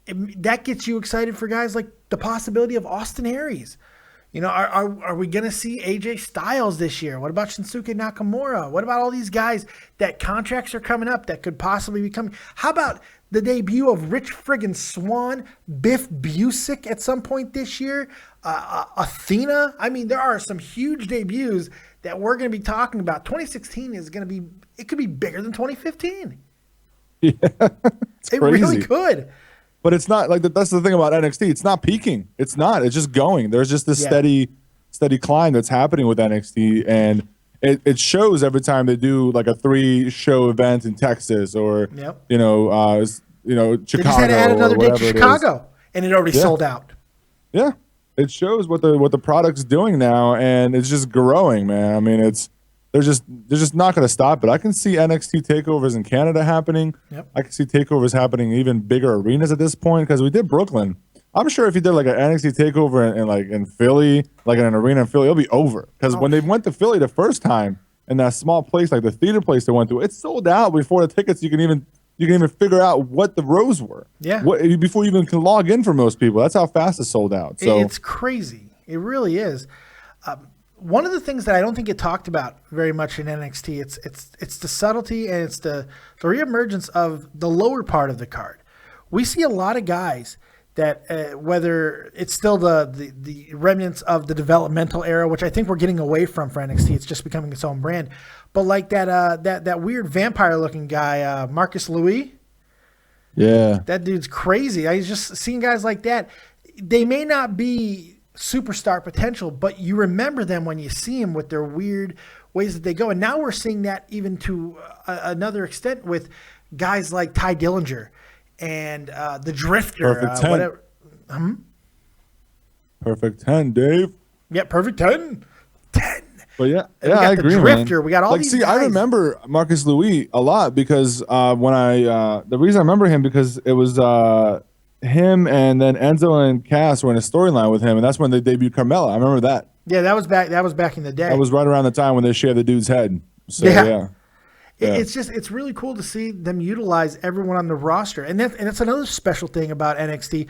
That gets you excited for guys like the possibility of Austin Aries. Are we going to see AJ Styles this year? What about Shinsuke Nakamura? What about all these guys that contracts are coming up that could possibly be coming? How about the debut of Rich friggin' Swann, Biff Busick at some point this year, Athena? I mean, there are some huge debuts that we're going to be talking about. 2016 is going to be it could be bigger than 2015. Yeah, it really could. But it's not like that. That's the thing about NXT. It's not peaking. It's not. It's just going. There's just this steady climb that's happening with NXT, and it shows every time they do like a 3-show event in Texas or Chicago. They just had to add another date to Chicago, and it already sold out. Yeah, it shows what the product's doing now, and it's just growing, man. I mean, they're just not going to stop it. I can see NXT takeovers in Canada happening. Yep. I can see takeovers happening in even bigger arenas at this point because we did Brooklyn. I'm sure if you did like an NXT takeover in Philly, like in an arena in Philly, it'll be over. Because when they went to Philly the first time in that small place, like the theater place they went to, it sold out before the tickets you can even figure out what the rows were. Yeah. Before you even can log in for most people. That's how fast it sold out. So it's crazy. It really is. One of the things that I don't think get talked about very much in NXT, it's the subtlety and it's the reemergence of the lower part of the card. We see a lot of guys that whether it's still the remnants of the developmental era, which I think we're getting away from for NXT. It's just becoming its own brand. But like that weird vampire looking guy, Marcus Louis. Yeah. That dude's crazy. I just seeing guys like that. They may not be superstar potential, but you remember them when you see them with their weird ways that they go. And now we're seeing that even to another extent with guys like Ty Dillinger and the Drifter. Perfect 10. Whatever. Perfect 10, Dave. Yeah, perfect 10. 10. But yeah, We got I the agree, Drifter. man. We got all these guys. I remember Marcus Louis a lot because the reason I remember him because it was him and then Enzo and Cass were in a storyline with him, and that's when they debuted Carmella. I remember that. Yeah, that was back in the day. That was right around the time when they shaved the dude's head. So yeah. It's really cool to see them utilize everyone on the roster, and that's another special thing about NXT,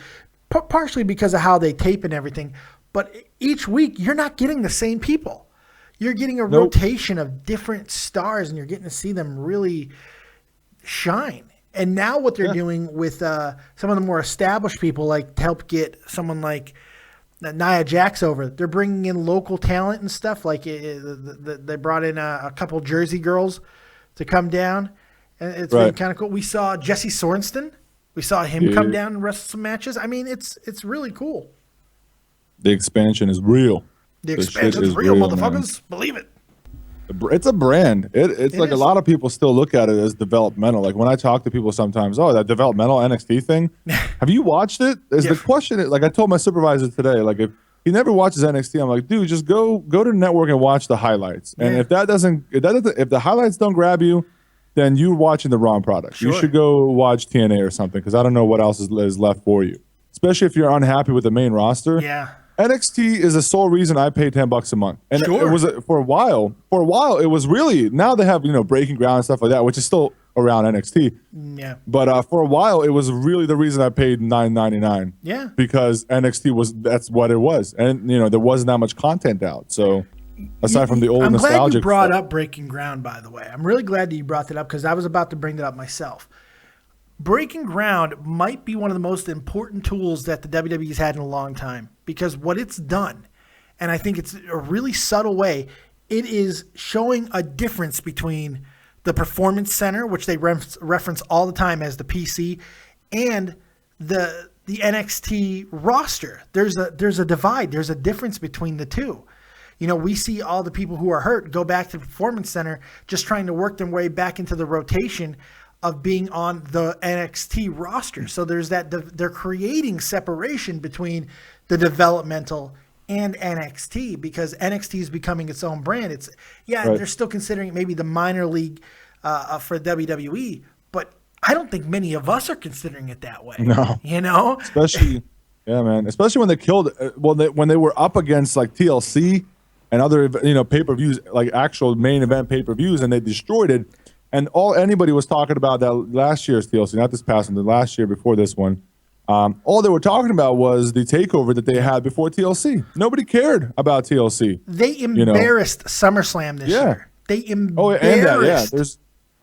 partially because of how they tape and everything. But each week you're not getting the same people. You're getting a rotation of different stars, and you're getting to see them really shine. And now what they're doing with some of the more established people, like to help get someone like Nia Jax over, they're bringing in local talent and stuff. Like they brought in a couple Jersey girls to come down, and it's been kind of cool. We saw Jesse Sorensen. We saw him come down and wrestle some matches. I mean, it's really cool. The expansion is real. The expansion is real, motherfuckers. Man. Believe it. It's a brand. It's like a lot of people still look at it as developmental. Like when I talk to people sometimes, that developmental NXT thing. Have you watched it? Is the question? Like I told my supervisor today, like if he never watches NXT, I'm like, dude, just go to the network and watch the highlights. And if the highlights don't grab you, then you're watching the wrong product. Sure. You should go watch TNA or something because I don't know what else is left for you. Especially if you're unhappy with the main roster. Yeah. NXT is the sole reason I pay $10 a month, and it was for a while. For a while, it was really. Now they have Breaking Ground and stuff like that, which is still around NXT. Yeah. But for a while, it was really the reason I paid $9.99. Yeah. Because NXT that's what it was, and there wasn't that much content out. So aside from the old nostalgic. I'm glad you brought up Breaking Ground, by the way. I'm really glad that you brought that up because I was about to bring that up myself. Breaking Ground might be one of the most important tools that the WWE's had in a long time because what it's done, and I think it's a really subtle way, it is showing a difference between the Performance Center, which they reference all the time as the PC, and the NXT roster. There's a divide. There's a difference between the two. We see all the people who are hurt go back to the Performance Center just trying to work their way back into the rotation of being on the NXT roster. So there's they're creating separation between the developmental and NXT because NXT is becoming its own brand. They're still considering it maybe the minor league for WWE, but I don't think many of us are considering it that way. No. Especially, man. Especially when they killed, when they were up against like TLC and other, pay-per-views, like actual main event pay-per-views, and they destroyed it. And all anybody was talking about that last year's TLC, not this past one, the last year before this one. All they were talking about was the takeover that they had before TLC. Nobody cared about TLC. They embarrassed SummerSlam this year. They embarrassed. There's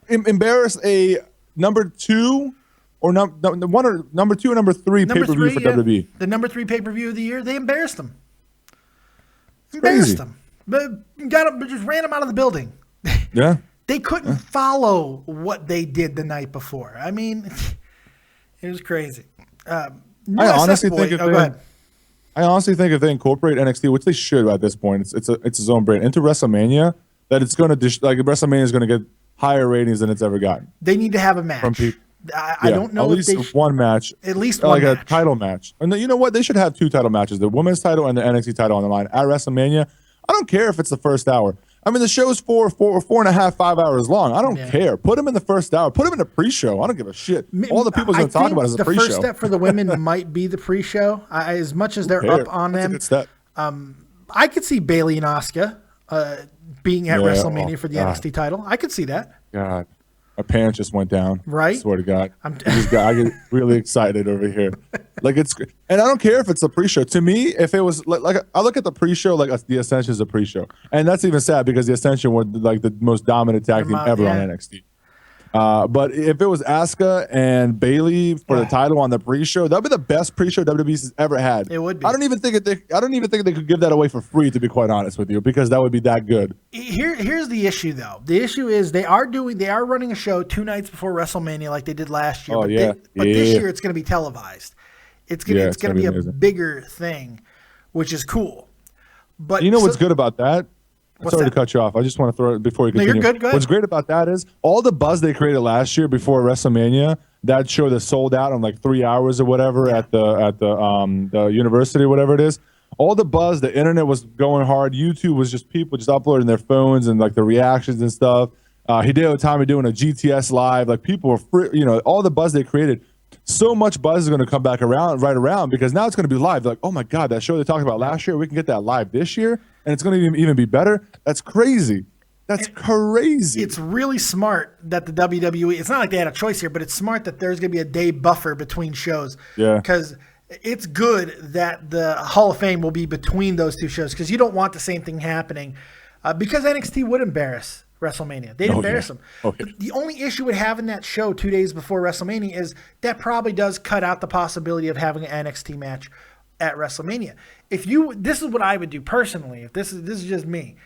embarrassed a number 2 or number 2 or number 3 pay-per-view for WWE. The number 3 pay-per-view of the year. They embarrassed them. But just ran them out of the building. Yeah. They couldn't follow what they did the night before. I mean, it was crazy. I honestly think if they incorporate NXT, which they should at this point, it's its own brand, into WrestleMania, that it's going to WrestleMania is going to get higher ratings than it's ever gotten. They need to have a match. From people. I don't know at least one match. At least one match. A title match. And you know what? They should have 2 title matches: the women's title and the NXT title on the line at WrestleMania. I don't care if it's the first hour. I mean, the show's 4.5, 5 hours long. I don't care. Put them in the first hour. Put them in the pre-show. I don't give a shit. All the people's going to talk about is the pre-show. The first step for the women might be the pre-show. As much as they're up on them, that's a good step. I could see Bayley and Asuka being at WrestleMania for the NXT title. I could see that. God. My pants just went down. Right? I swear to God. I get really excited over here. Like and I don't care if it's a pre-show. To me, if it was like I look at the pre-show like the Ascension is a pre-show, and that's even sad because the Ascension were like the most dominant tag team ever on NXT. But if it was Asuka and Bayley for the title on the pre-show, that'd be the best pre-show WWE's ever had. It would be. I don't even think they could give that away for free, to be quite honest with you, because that would be that good. Here's the issue, though. The issue is they are running a show 2 nights before WrestleMania like they did last year. But this year it's going to be televised. It's going to be a bigger thing, which is cool. But you know what's good about that? Sorry to cut you off. I just want to throw it before you continue. No, you're good. Go ahead. What's great about that is all the buzz they created last year before WrestleMania. That show that sold out in like 3 hours or whatever at the university, whatever it is. All the buzz, the internet was going hard. YouTube was just people just uploading their phones and like the reactions and stuff. Hideo Itami doing a GTS live. Like people were free, all the buzz they created. So much buzz is going to come back right around because now it's going to be live. They're like, oh my God, that show they talked about last year, we can get that live this year, and it's going to even be better. That's crazy. That's crazy. It's really smart that the WWE, it's not like they had a choice here, but it's smart that there's going to be a day buffer between shows. Yeah. Because it's good that the Hall of Fame will be between those 2 shows because you don't want the same thing happening because NXT would embarrass WrestleMania. They'd embarrass them. Okay. The only issue with having that show 2 days before WrestleMania is that probably does cut out the possibility of having an NXT match at WrestleMania. This is what I would do personally. If this is just me.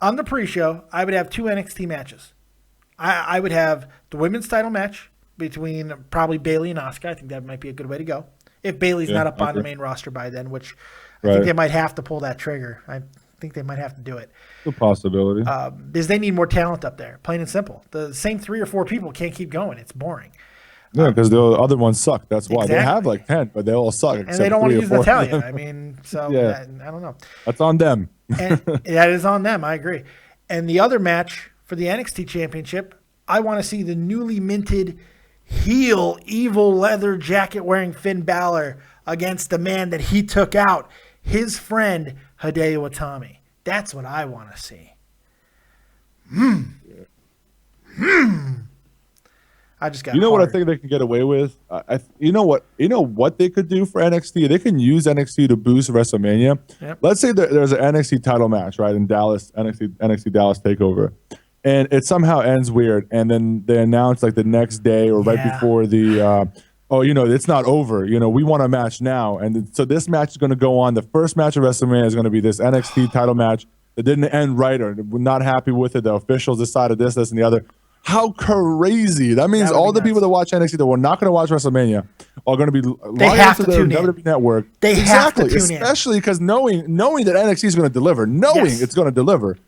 On the pre-show, I would have 2 NXT matches. I would have the women's title match between probably Bayley and Asuka. I think that might be a good way to go. If Bayley's not up on the main roster by then, which I think they might have to pull that trigger. I think they might have to do it. A possibility. Because they need more talent up there, plain and simple. The same 3 or 4 people can't keep going. It's boring. Yeah, because the other ones suck. That's why. They have like 10, but they all suck. And they don't want to use Natalia. I mean, so I don't know. That's on them. And that is on them. I agree. And the other match for the NXT Championship, I want to see the newly minted heel evil leather jacket wearing Finn Balor against the man that he took out, his friend Hideo Itami. That's what I want to see. I just got. You know what I think they can get away with? You know what they could do for NXT? They can use NXT to boost WrestleMania. Yep. Let's say there's an NXT title match, right, in Dallas, NXT Dallas Takeover, and it somehow ends weird, and then they announce like the next day or right before the. It's not over. We want a match now. And so this match is going to go on. The first match of WrestleMania is going to be this NXT title match that didn't end right, or we're not happy with it. The officials decided this, and the other. How crazy. That means all the people that watch NXT that were not going to watch WrestleMania are going to be logged into the WWE Network. They have to tune in. Especially because knowing that NXT is going to deliver, it's going to deliver.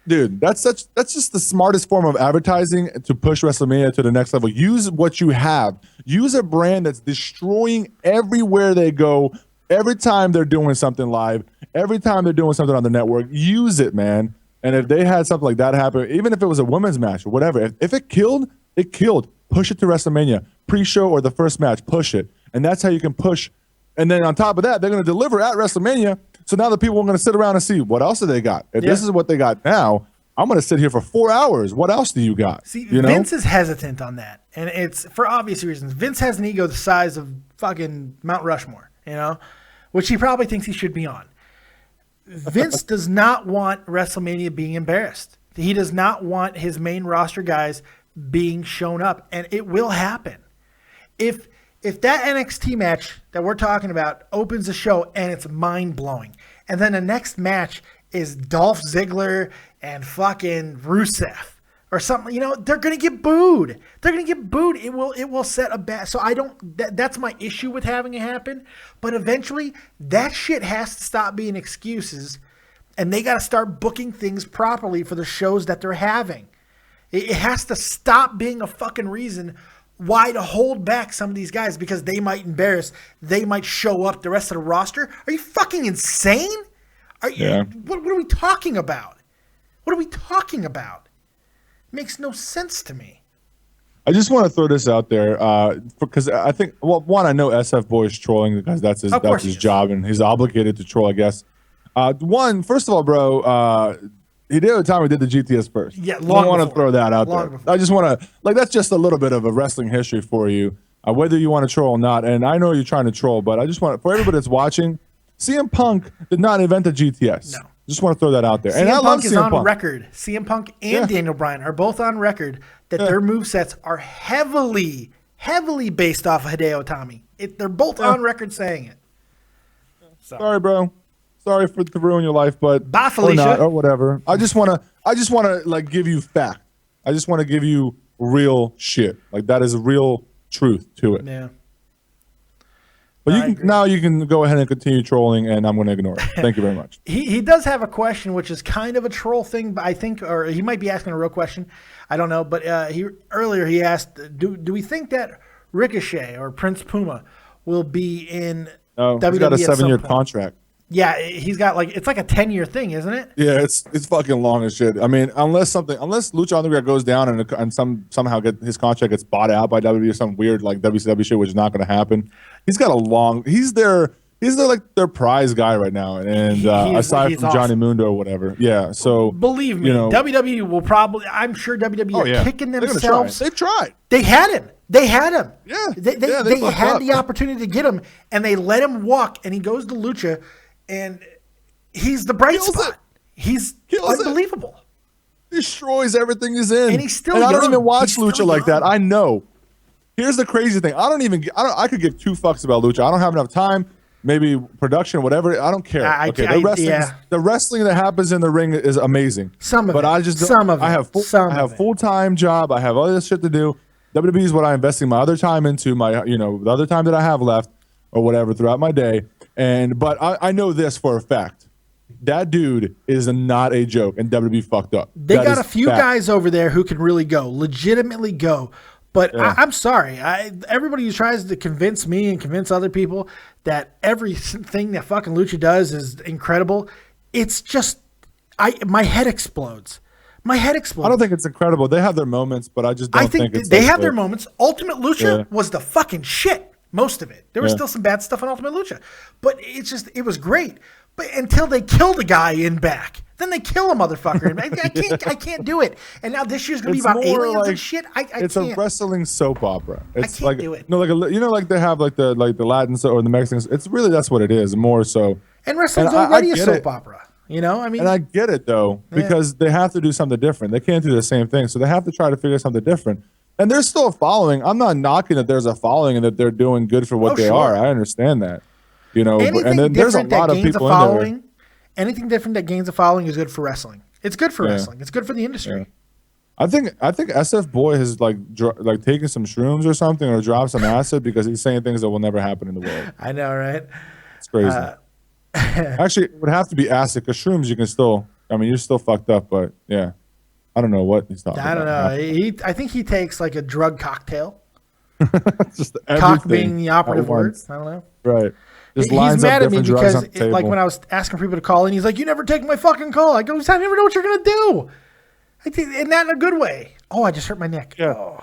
Dude, that's just the smartest form of advertising to push WrestleMania to the next level. Use what you have. Use a brand that's destroying everywhere they go. Every time they're doing something live, every time they're doing something on the network, use it, man. And if they had something like that happen, even if it was a women's match or whatever, if it killed, it killed. Push it to WrestleMania. Pre-show or the first match, push it. And that's how you can push. And then on top of that, they're going to deliver at WrestleMania. So now the people are going to sit around and see, what else do they got? If this is what they got now, I'm going to sit here for 4 hours. What else do you got? See, Vince is hesitant on that. And it's for obvious reasons. Vince has an ego the size of fucking Mount Rushmore, which he probably thinks he should be on. Vince does not want WrestleMania being embarrassed. He does not want his main roster guys being shown up, and it will happen. If that NXT match that we're talking about opens the show and it's mind-blowing, and then the next match is Dolph Ziggler and fucking Rusev, or something, they're going to get booed. They're going to get booed. It will set a bad. So that's my issue with having it happen. But eventually that shit has to stop being excuses, and they got to start booking things properly for the shows that they're having. It has to stop being a fucking reason why to hold back some of these guys because they might embarrass. They might show up the rest of the roster. Are you fucking insane? What are we talking about? What are we talking about? It makes no sense to me. I just want to throw this out there because I think, one, I know SF Boy is trolling because that's his job and he's obligated to troll, I guess. First of all, bro, Hideo Itami did the GTS first. Yeah, I want to throw that out there. I just want to, that's just a little bit of a wrestling history for you, whether you want to troll or not. And I know you're trying to troll, but I just want, for everybody that's watching, CM Punk did not invent the GTS. No. Just want to throw that out there. CM and I Punk love is CM on Punk. record. CM Punk and Daniel Bryan are both on record that their movesets are heavily based off of Hideo Itami. They're both on record saying it. Sorry, bro. Sorry to ruin your life, but bye, Felicia. Or not, or whatever. I just want to like give you fact. I just want to give you real shit. Like that is a real truth to it. Yeah. But you can go ahead and continue trolling, and I'm going to ignore it. Thank you very much. He does have a question, which is kind of a troll thing, but I think, or he might be asking a real question. I don't know, but earlier he asked, do we think that Ricochet or Prince Puma will be in WWE? He's got a 7-year point? contract. Yeah, he's got it's like a 10-year thing, isn't it? Yeah, it's fucking long as shit. I mean, unless Lucha Underground goes down and somehow his contract gets bought out by WWE or some weird like WCW shit, which is not going to happen. He's got a long. He's their like their prize guy right now, and aside from Johnny Mundo or whatever. Yeah, so believe me, WWE will probably. I'm sure WWE are kicking themselves. They've tried. They had him. Yeah, they had the opportunity to get him, and they let him walk. And he goes to Lucha. And he's the bright spot. He's unbelievable. Destroys everything he's in. And he's still young. I don't even watch Lucha like that. I know. Here's the crazy thing. I could give two fucks about Lucha. I don't have enough time. Maybe production, whatever. I don't care. The wrestling that happens in the ring is amazing. I have full-time job. I have all this shit to do. WWE is what I'm investing my other time into, the other time that I have left or whatever throughout my day. But I know this for a fact. That dude is not a joke, and WWE fucked up. They got a few guys over there who can really go, legitimately go. But I'm sorry. Everybody who tries to convince me and convince other people that everything that fucking Lucha does is incredible, it's just my head explodes. My head explodes. I don't think it's incredible. They have their moments, but I just don't think it's they have their moments. Ultimate Lucha was the fucking shit. Most of it. There was still some bad stuff on Ultimate Lucha. But it was great. But until they killed a guy in back. Then they kill a motherfucker. I can't do it. And now this year's going to be about aliens and shit. It's a wrestling soap opera. It's I can't do it. No, like they have like the Latin or the Mexicans. It's really, that's what it is, more so. And wrestling's already a soap opera. And I get it though, because they have to do something different. They can't do the same thing. So they have to try to figure something different. And there's still a following. I'm not knocking that there's a following and that they're doing good for what they are. I understand that. And then there's a lot of people in there. Anything different that gains a following is good for wrestling. It's good for wrestling. It's good for the industry. Yeah. I think SF Boy has like taken some shrooms or something or dropped some acid because he's saying things that will never happen in the world. I know, right? It's crazy. Actually, it would have to be acid because shrooms you can still. I mean, you're still fucked up, but yeah. I don't know what he's talking about. I don't know. I think he takes like a drug cocktail. Just cock being the operative word. I don't know. Right. He's mad at me because like when I was asking people to call in, he's like, "You never take my fucking call." I go, "I never know what you're gonna do." And not in a good way. Oh, I just hurt my neck. Yeah.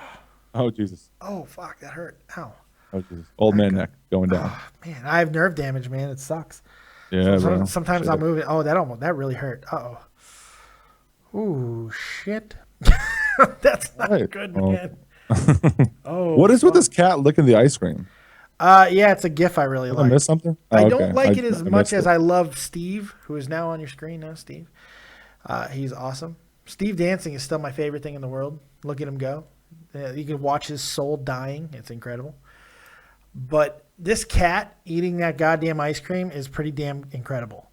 Oh Jesus. Oh fuck, that hurt. Ow. Oh Jesus. Old man neck going down. Oh, man, I have nerve damage, man. It sucks. Yeah. Sometimes I'll move it. Oh, that really hurt. Uh-oh. Ooh, shit. That's not good, man. Oh. What is with this cat licking the ice cream? Yeah, it's a GIF I really like. I missed something? I don't like it as much as I love Steve, who is now on your screen now, Steve. He's awesome. Steve dancing is still my favorite thing in the world. Look at him go. You can watch his soul dying. It's incredible. But this cat eating that goddamn ice cream is pretty damn incredible.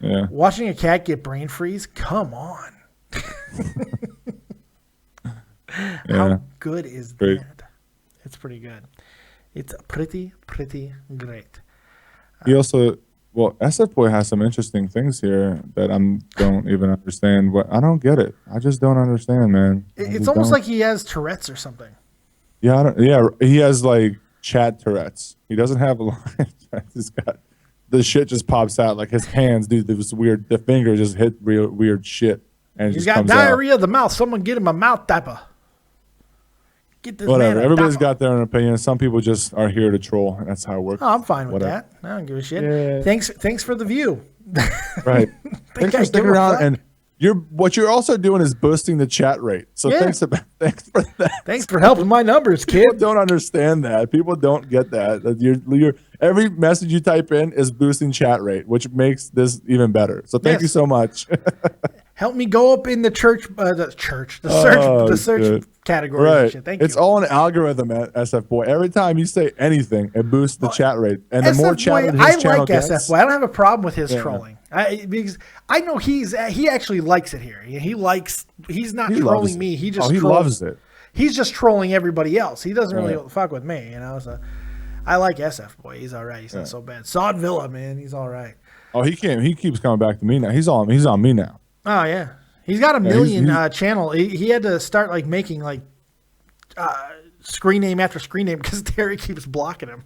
Yeah. Watching a cat get brain freeze, come on. How good is Great. that? It's pretty good. It's pretty great. He also, well, SF Boy has some interesting things here that don't even understand. I don't get it. I just don't understand, man. It's almost like he has Tourette's or something. Yeah, he has like chat Tourette's. He doesn't have a line. He's got the shit just pops out, like his hands do this weird. The finger just hit real weird shit, and He's just got comes diarrhea out. of the mouth. Someone get him a mouth diaper. Get this Whatever. man a Everybody's diaper. got their own opinion. Some people just are here to troll, and that's how it works. Oh, I'm fine with Whatever. that. I don't give a shit. Yeah. Thanks for the view. Right. Thanks I for sticking give a around. fuck. And what you're also doing is boosting the chat rate. So Yeah. thanks for that. Thanks for helping my numbers, People kid. don't understand that. People don't get that. That you're every message you type in is boosting chat rate, which makes this even better. So thank Yes. you so much. Help me go up in the search Good. category. And Right. shit. Thank It's you. all an algorithm at SF Boy. Every time you say anything, it boosts the chat rate. And the more SF chat Boy, rate I his channel like gets, SF Boy. I don't have a problem with his trolling. Because I know he actually likes it here. He's not he loves trolling it. me. He just he trolls. loves it. He's just trolling everybody else. He doesn't really Right. fuck with me, you know. So I like SF Boy. He's all right. He's not so bad. Sod Villa, man. He's all right. Oh, he keeps coming back to me now. He's on me now. Oh yeah, he's got a he's- million channel. He had to start like making like screen name after screen name because Terry keeps blocking him.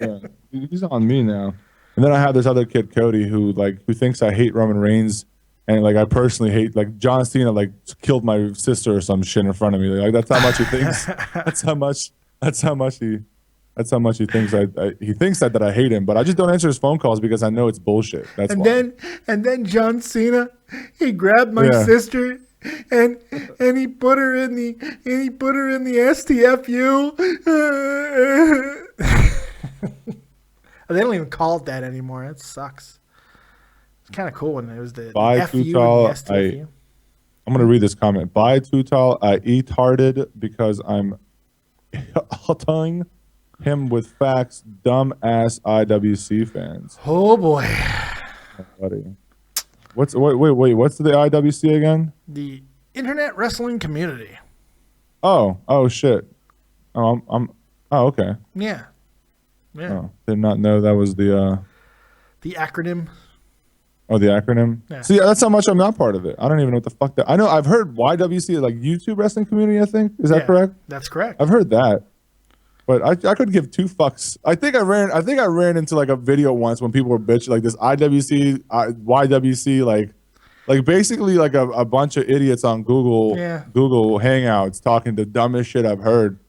Yeah. He's on me now. And then I have this other kid, Cody, who thinks I hate Roman Reigns, and like I personally hate like John Cena like killed my sister or some shit in front of me. Like that's how much he thinks. That's how much he thinks he thinks that I hate him. But I just don't answer his phone calls because I know it's bullshit. That's why. And then John Cena, he grabbed my Yeah. sister and he put her in the STFU. They don't even call it that anymore. It sucks. It's kind of cool when it was the Bye, FU and the Tutal. STFU. I'm gonna read this comment. Bye, Tutal. I eat-hearted because I'm telling him with facts. Dumb ass IWC fans. Oh boy, Buddy. Wait, what's the IWC again? the Internet Wrestling Community. Oh shit. Oh, okay. Yeah. Oh, did not know that was the acronym. the acronym. Yeah. See, that's how much I'm not part of it. I don't even know what the fuck that. I know I've heard YWC, like YouTube Wrestling Community, I think. Is that Yeah, correct? That's correct. I've heard that. But I could give two fucks. I think I ran into like a video once when people were bitching like this YWC like basically like a bunch of idiots on Google Hangouts talking the dumbest shit I've heard.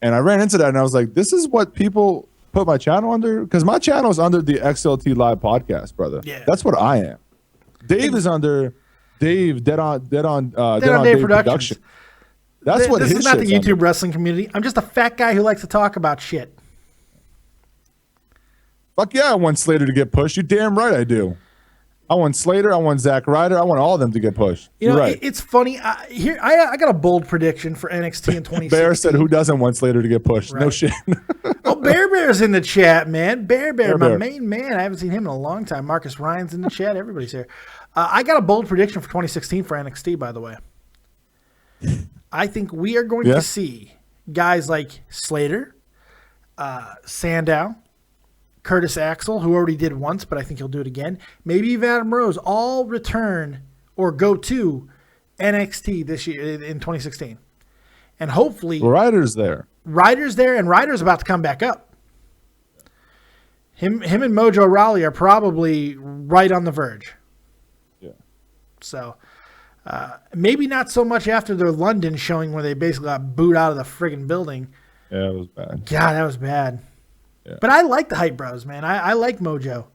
And I ran into that and I was like, this is what people put my channel under? Because my channel is under the XLT Live podcast, brother. Yeah. That's what I am. Dave is under Dave Dead on Dave Productions. That's what this his is not the shit's YouTube under. wrestling community. I'm just a fat guy who likes to talk about shit. Fuck yeah, I want Slater to get pushed. You damn right I do. I want Slater. I want Zack Ryder. I want all of them to get pushed. You know, You're right. it's funny. I got a bold prediction for NXT in 2016. Bear said, "Who doesn't want Slater to get pushed?" No Right. shit. Oh, Bear's in the chat, man. Bear, my Bear. main man. I haven't seen him in a long time. Marcus Ryan's in the chat. Everybody's here. I got a bold prediction for 2016 for NXT, by the way. I think we are going to see guys like Slater, Sandow, Curtis Axel, who already did once, but I think he'll do it again. Maybe even Adam Rose all return or go to NXT this year in 2016. And hopefully Ryder's there. Ryder's there, and Ryder's about to come back up. Him and Mojo Rawley are probably right on the verge. Yeah. So maybe not so much after their London showing where they basically got booed out of the friggin' building. Yeah, it was bad. God, that was bad. Yeah. But I like the Hype Bros, man. I like Mojo.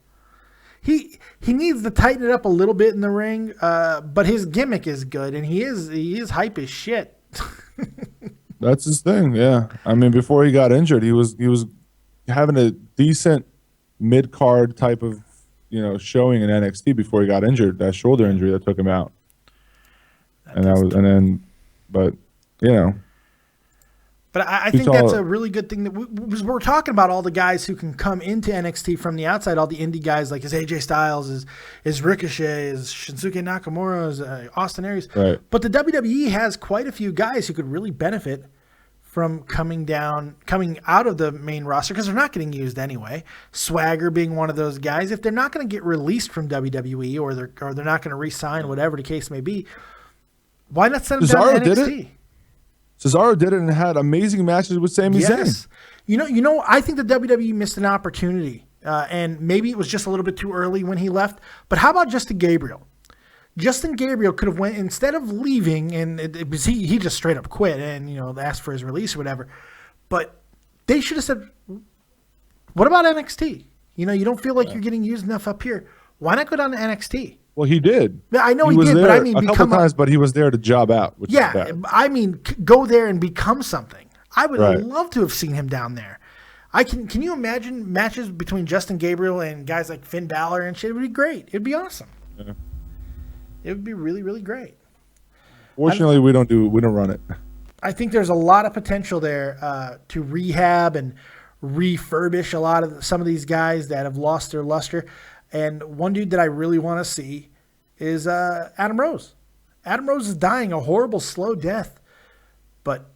He needs to tighten it up a little bit in the ring, but his gimmick is good, and he is hype as shit. That's his thing. Yeah. I mean, before he got injured, he was having a decent mid card type of showing in NXT before he got injured. That shoulder injury that took him out. But But I think that's a really good thing that we're talking about all the guys who can come into NXT from the outside, all the indie guys like AJ Styles, is Ricochet, is Shinsuke Nakamura, is Austin Aries. Right. But the WWE has quite a few guys who could really benefit from coming out of the main roster because they're not getting used anyway. Swagger being one of those guys. If they're not going to get released from WWE or they're not going to re-sign, whatever the case may be, why not send them down to NXT? Cesaro did it and had amazing matches with Sami Zayn. You know, I think the WWE missed an opportunity, and maybe it was just a little bit too early when he left. But how about Justin Gabriel? Justin Gabriel could have went instead of leaving, and it was he just straight up quit and asked for his release or whatever. But they should have said, "What about NXT? You don't feel like you're getting used enough up here. Why not go down to NXT?" Well, he did. Yeah, I know he did, but I mean, a couple times, but he was there to job out. Which is bad. I mean, go there and become something. I would love to have seen him down there. Can you imagine matches between Justin Gabriel and guys like Finn Balor and shit? It would be great. It'd be awesome. Yeah. It would be really, really great. Fortunately, we don't run it. I think there's a lot of potential there to rehab and refurbish a lot of some of these guys that have lost their luster. And one dude that I really want to see is Adam Rose. Adam Rose is dying a horrible, slow death. But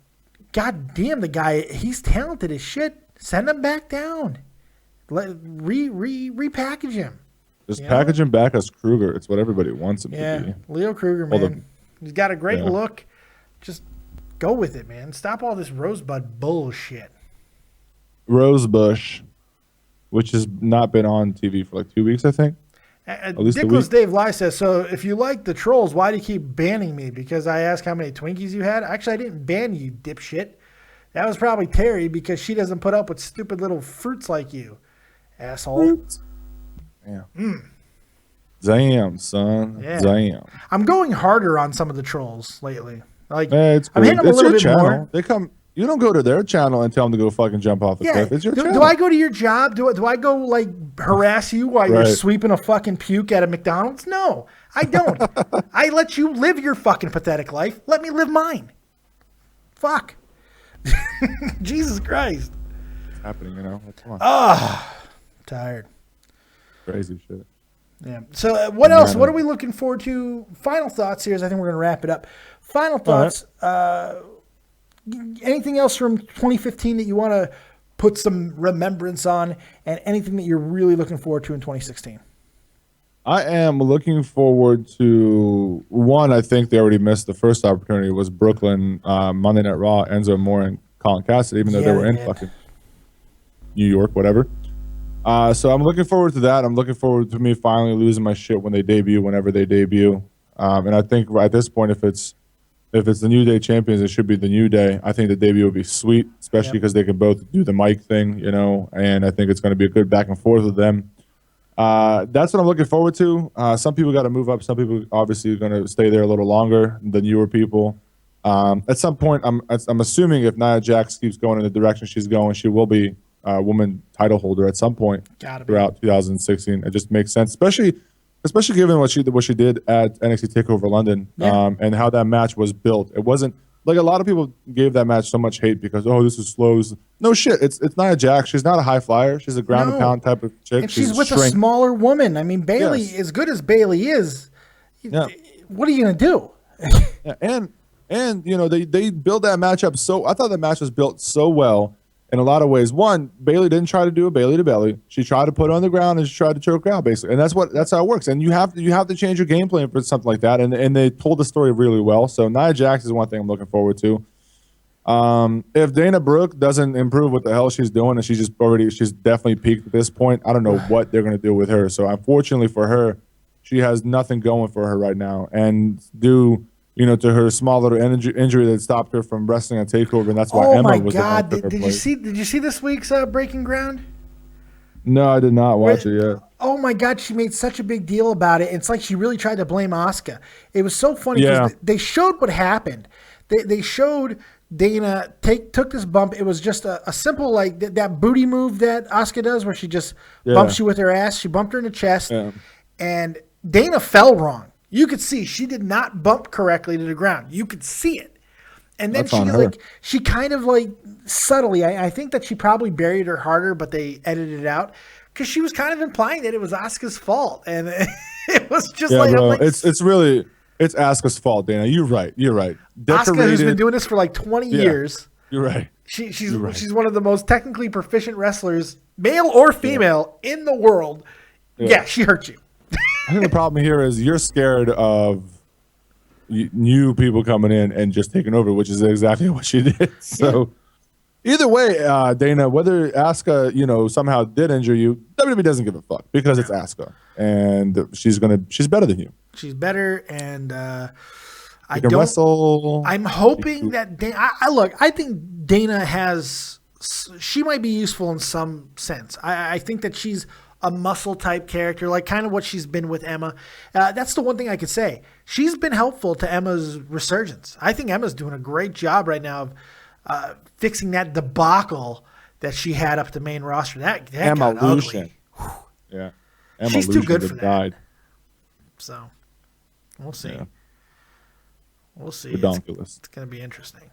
god damn, the guy, he's talented as shit. Send him back down. Repackage him. Just package him back as Kruger. It's what everybody wants him to be. Leo Kruger, man. He's got a great look. Just go with it, man. Stop all this Rosebud bullshit. Rosebush, which has not been on TV for like 2 weeks, I think. Dickless Dave Lai says, so if you like the trolls, why do you keep banning me? Because I asked how many Twinkies you had? Actually, I didn't ban you, dipshit. That was probably Terry because she doesn't put up with stupid little fruits like you, asshole. Yeah. Damn, son. Yeah. Damn. I'm going harder on some of the trolls lately. Like, it's cool. I'm hitting them a little bit channel. more. They come. You don't go to their channel and tell them to go fucking jump off the cliff. It's your channel. Do I go to your job? Do I go like harass you while you're sweeping a fucking puke at a McDonald's? No, I don't. I let you live your fucking pathetic life. Let me live mine. Fuck. Jesus Christ. It's happening, Come on. Tired. Crazy shit. Yeah. So what else? What are we looking forward to? Final thoughts here. I think we're going to wrap it up. Final thoughts. Anything else from 2015 that you want to put some remembrance on, and anything that you're really looking forward to in 2016? I am looking forward to one. I think they already missed the first opportunity. Was Brooklyn Monday Night Raw, Enzo Amore and Colin Cassidy, even though they were in fucking New York, whatever. So I'm looking forward to that. I'm looking forward to me finally losing my shit when they debut, whenever they debut. And I think at this point, if it's the New Day champions, it should be the New Day. I think the debut would be sweet, especially because they can both do the mic thing, and I think it's going to be a good back and forth with them. That's what I'm looking forward to. Some people got to move up. Some people obviously are going to stay there a little longer, the newer people. At some point, I'm assuming if Nia Jax keeps going in the direction she's going, she will be a woman title holder at some point throughout 2016. It just makes sense, especially given what she did at NXT TakeOver London, and how that match was built. It wasn't like a lot of people gave that match so much hate because this is slow. No shit. It's Nia Jax. She's not a high flyer. She's a ground and pound type of chick. And she's with a smaller woman. I mean, Bayley, as good as Bayley is, what are you gonna do? And they built that match up so. I thought the match was built so well. In a lot of ways, one, Bayley didn't try to do a Bayley to belly. She tried to put her on the ground and she tried to choke her out, basically. And that's how it works. And you have to change your game plan for something like that. And they told the story really well. So Nia Jax is one thing I'm looking forward to. If Dana Brooke doesn't improve what the hell she's doing, and she's definitely peaked at this point, I don't know what they're gonna do with her. So unfortunately for her, she has nothing going for her right now. And to her small little injury that stopped her from wrestling on TakeOver, and that's why Emma was. Oh my God! Did you see this week's Breaking Ground? No, I did not watch it yet. Oh my God! She made such a big deal about it. It's like she really tried to blame Asuka. It was so funny because they showed what happened. They showed Dana took this bump. It was just a simple like that booty move that Asuka does, where she just bumps you with her ass. She bumped her in the chest, and Dana fell wrong. You could see she did not bump correctly to the ground. You could see it. And then That's she kind of like subtly, I think that she probably buried her harder, but they edited it out because she was kind of implying that it was Asuka's fault. And it was just bro, it's Asuka's fault, Dana. You're right. Asuka, who's been doing this for like 20 years. You're right. She's one of the most technically proficient wrestlers, male or female, in the world. Yeah, she hurt you. I think the problem here is you're scared of new people coming in and just taking over, which is exactly what she did. So either way, Dana, whether Asuka, somehow did injure you, WWE doesn't give a fuck because it's Asuka, and she's better than you. She's better, and I can wrestle. I'm hoping that Dana. I think Dana she might be useful in some sense. I think that she's a muscle type character, like kind of what she's been with Emma. That's the one thing I could say. She's been helpful to Emma's resurgence. I think Emma's doing a great job right now of fixing that debacle that she had up the main roster. That Emma got ugly. Yeah, she's too good for that. Died. So we'll see. Yeah. We'll see. Ridiculous. It's going to be interesting.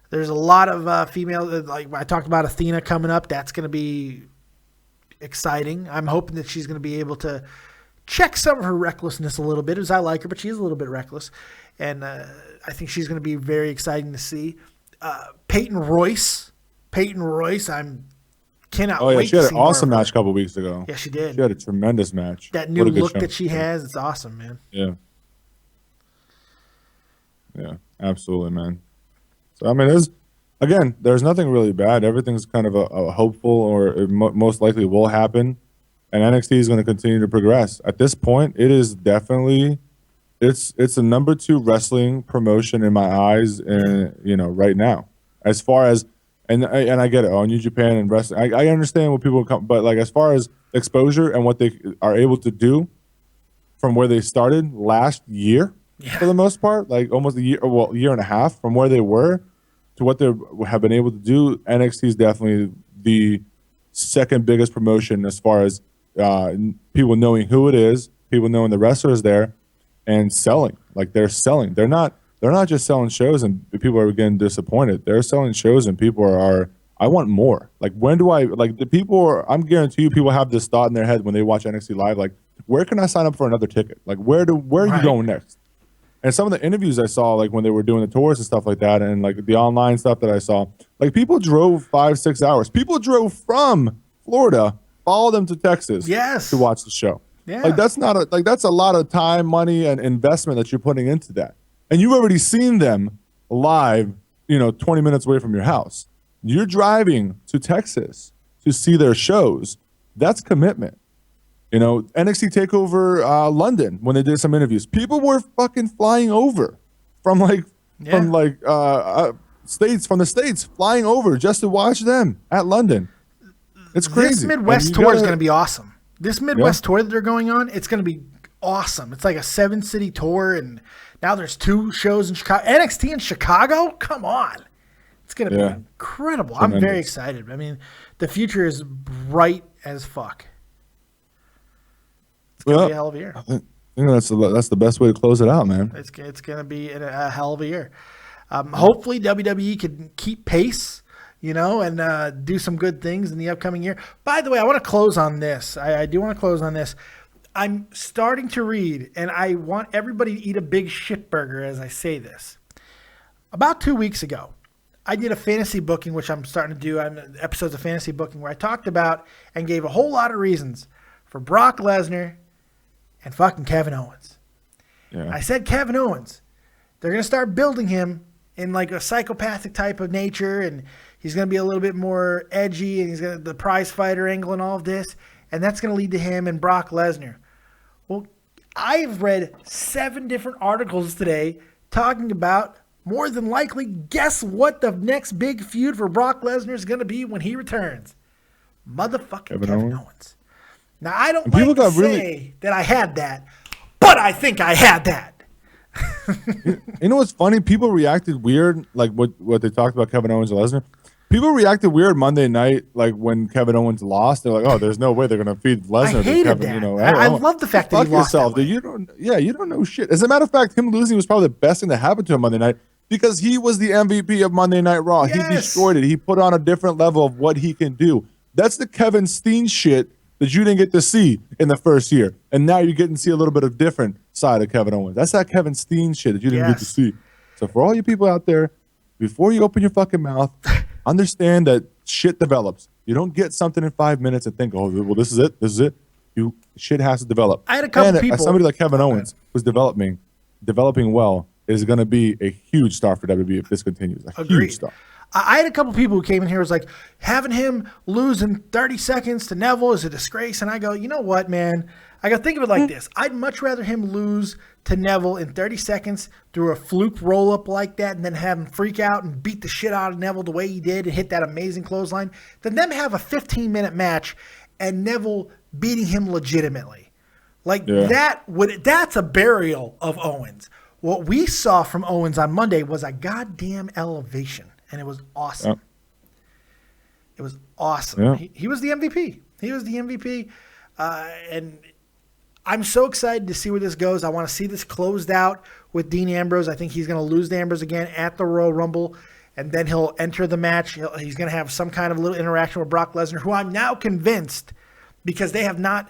There's a lot of female, like I talked about Athena coming up. That's going to be exciting. I'm hoping that she's going to be able to check some of her recklessness a little bit, as I like her, but she is a little bit reckless. And I think she's going to be very exciting to see. Peyton Royce, I cannot wait to see she had an awesome match a couple weeks ago. Yeah, she did. She had a tremendous match. That new look that she has, it's awesome, man. Yeah. Yeah, absolutely, man. So, I mean, there's nothing really bad. Everything's kind of a hopeful, or it most likely will happen. And NXT is going to continue to progress. At this point, it is definitely, it's a number 2 wrestling promotion in my eyes, right now. As far as, and I get it, New Japan and wrestling, I understand what people come, but like as far as exposure and what they are able to do from where they started last year, for the most part, like almost year and a half from where they were to what they have been able to do, NXT is definitely the second biggest promotion as far as people knowing who it is, people knowing the wrestlers there, and selling. Like they're selling. They're not just selling shows and people are getting disappointed. They're selling shows and people are I want more. Like I'm guarantee you people have this thought in their head when they watch NXT Live, like, where can I sign up for another ticket? Like where are you going next? And some of the interviews I saw, like when they were doing the tours and stuff like that, and like the online stuff that I saw, like people drove 5-6 hours. People drove from Florida, followed them to Texas, to watch the show. Yeah, like that's a lot of time, money, and investment that you're putting into that. And you've already seen them live, 20 minutes away from your house. You're driving to Texas to see their shows. That's commitment. NXT TakeOver London, when they did some interviews, people were fucking flying over from the States, flying over just to watch them at London. It's crazy. This Midwest tour is going to be awesome. This Midwest tour that they're going on, it's going to be awesome. It's like a 7-city tour, and now there's 2 shows in Chicago. NXT in Chicago? Come on. It's going to be incredible. Tremendous. I'm very excited. I mean, the future is bright as fuck. It's going to be a hell of a year. I think that's the best way to close it out, man. It's going to be a hell of a year. Hopefully WWE can keep pace, and do some good things in the upcoming year. By the way, I want to close on this. I do want to close on this. I'm starting to read, and I want everybody to eat a big shit burger as I say this. About 2 weeks ago, I did a fantasy booking, which I'm starting to do on episodes of fantasy booking, where I talked about and gave a whole lot of reasons for Brock Lesnar and fucking Kevin Owens. Yeah. I said Kevin Owens, they're going to start building him in like a psychopathic type of nature, and he's going to be a little bit more edgy, and he's got the prize fighter angle and all of this, and that's going to lead to him and Brock Lesnar. Well, I've read 7 different articles today talking about, more than likely, guess what the next big feud for Brock Lesnar is going to be when he returns? Motherfucking Kevin Owens. Now, I don't like to say that I had that, but I think I had that. You know what's funny? People reacted weird, like what they talked about Kevin Owens and Lesnar. People reacted weird Monday night, like when Kevin Owens lost. They're like, "Oh, there's no way they're going to feed Lesnar." I hated Kevin, that. I love the fact that he lost. Yourself, dude. You don't know shit. As a matter of fact, him losing was probably the best thing that happened to him Monday night. because he was the MVP of Monday Night Raw. Yes. He destroyed it. He put on a different level of what he can do. That's the Kevin Steen shit that you didn't get to see in the first year. And now you're getting to see a little bit of different side of Kevin Owens. That's that Kevin Steen shit that you didn't get to see. So for all you people out there, before you open your fucking mouth, understand that shit develops. You don't get something in 5 minutes and think, oh, well, this is it. This is it. Shit has to develop. I had a couple people. Somebody like Kevin Owens, who's developing well, is going to be a huge star for WWE if this continues. Huge star. I had a couple people who came in here was like, having him lose in 30 seconds to Neville is a disgrace. And I go, you know what, man? I go, think of it like this. I'd much rather him lose to Neville in 30 seconds through a fluke roll-up like that and then have him freak out and beat the shit out of Neville the way he did and hit that amazing clothesline than them have a 15-minute match and Neville beating him legitimately. That's a burial of Owens. What we saw from Owens on Monday was a goddamn elevation. And it was awesome. Yep. It was awesome. Yep. He was the MVP. He was the MVP. And I'm so excited to see where this goes. I want to see this closed out with Dean Ambrose. I think he's going to lose to Ambrose again at the Royal Rumble. And then he'll enter the match. He's going to have some kind of little interaction with Brock Lesnar, who I'm now convinced, because they have not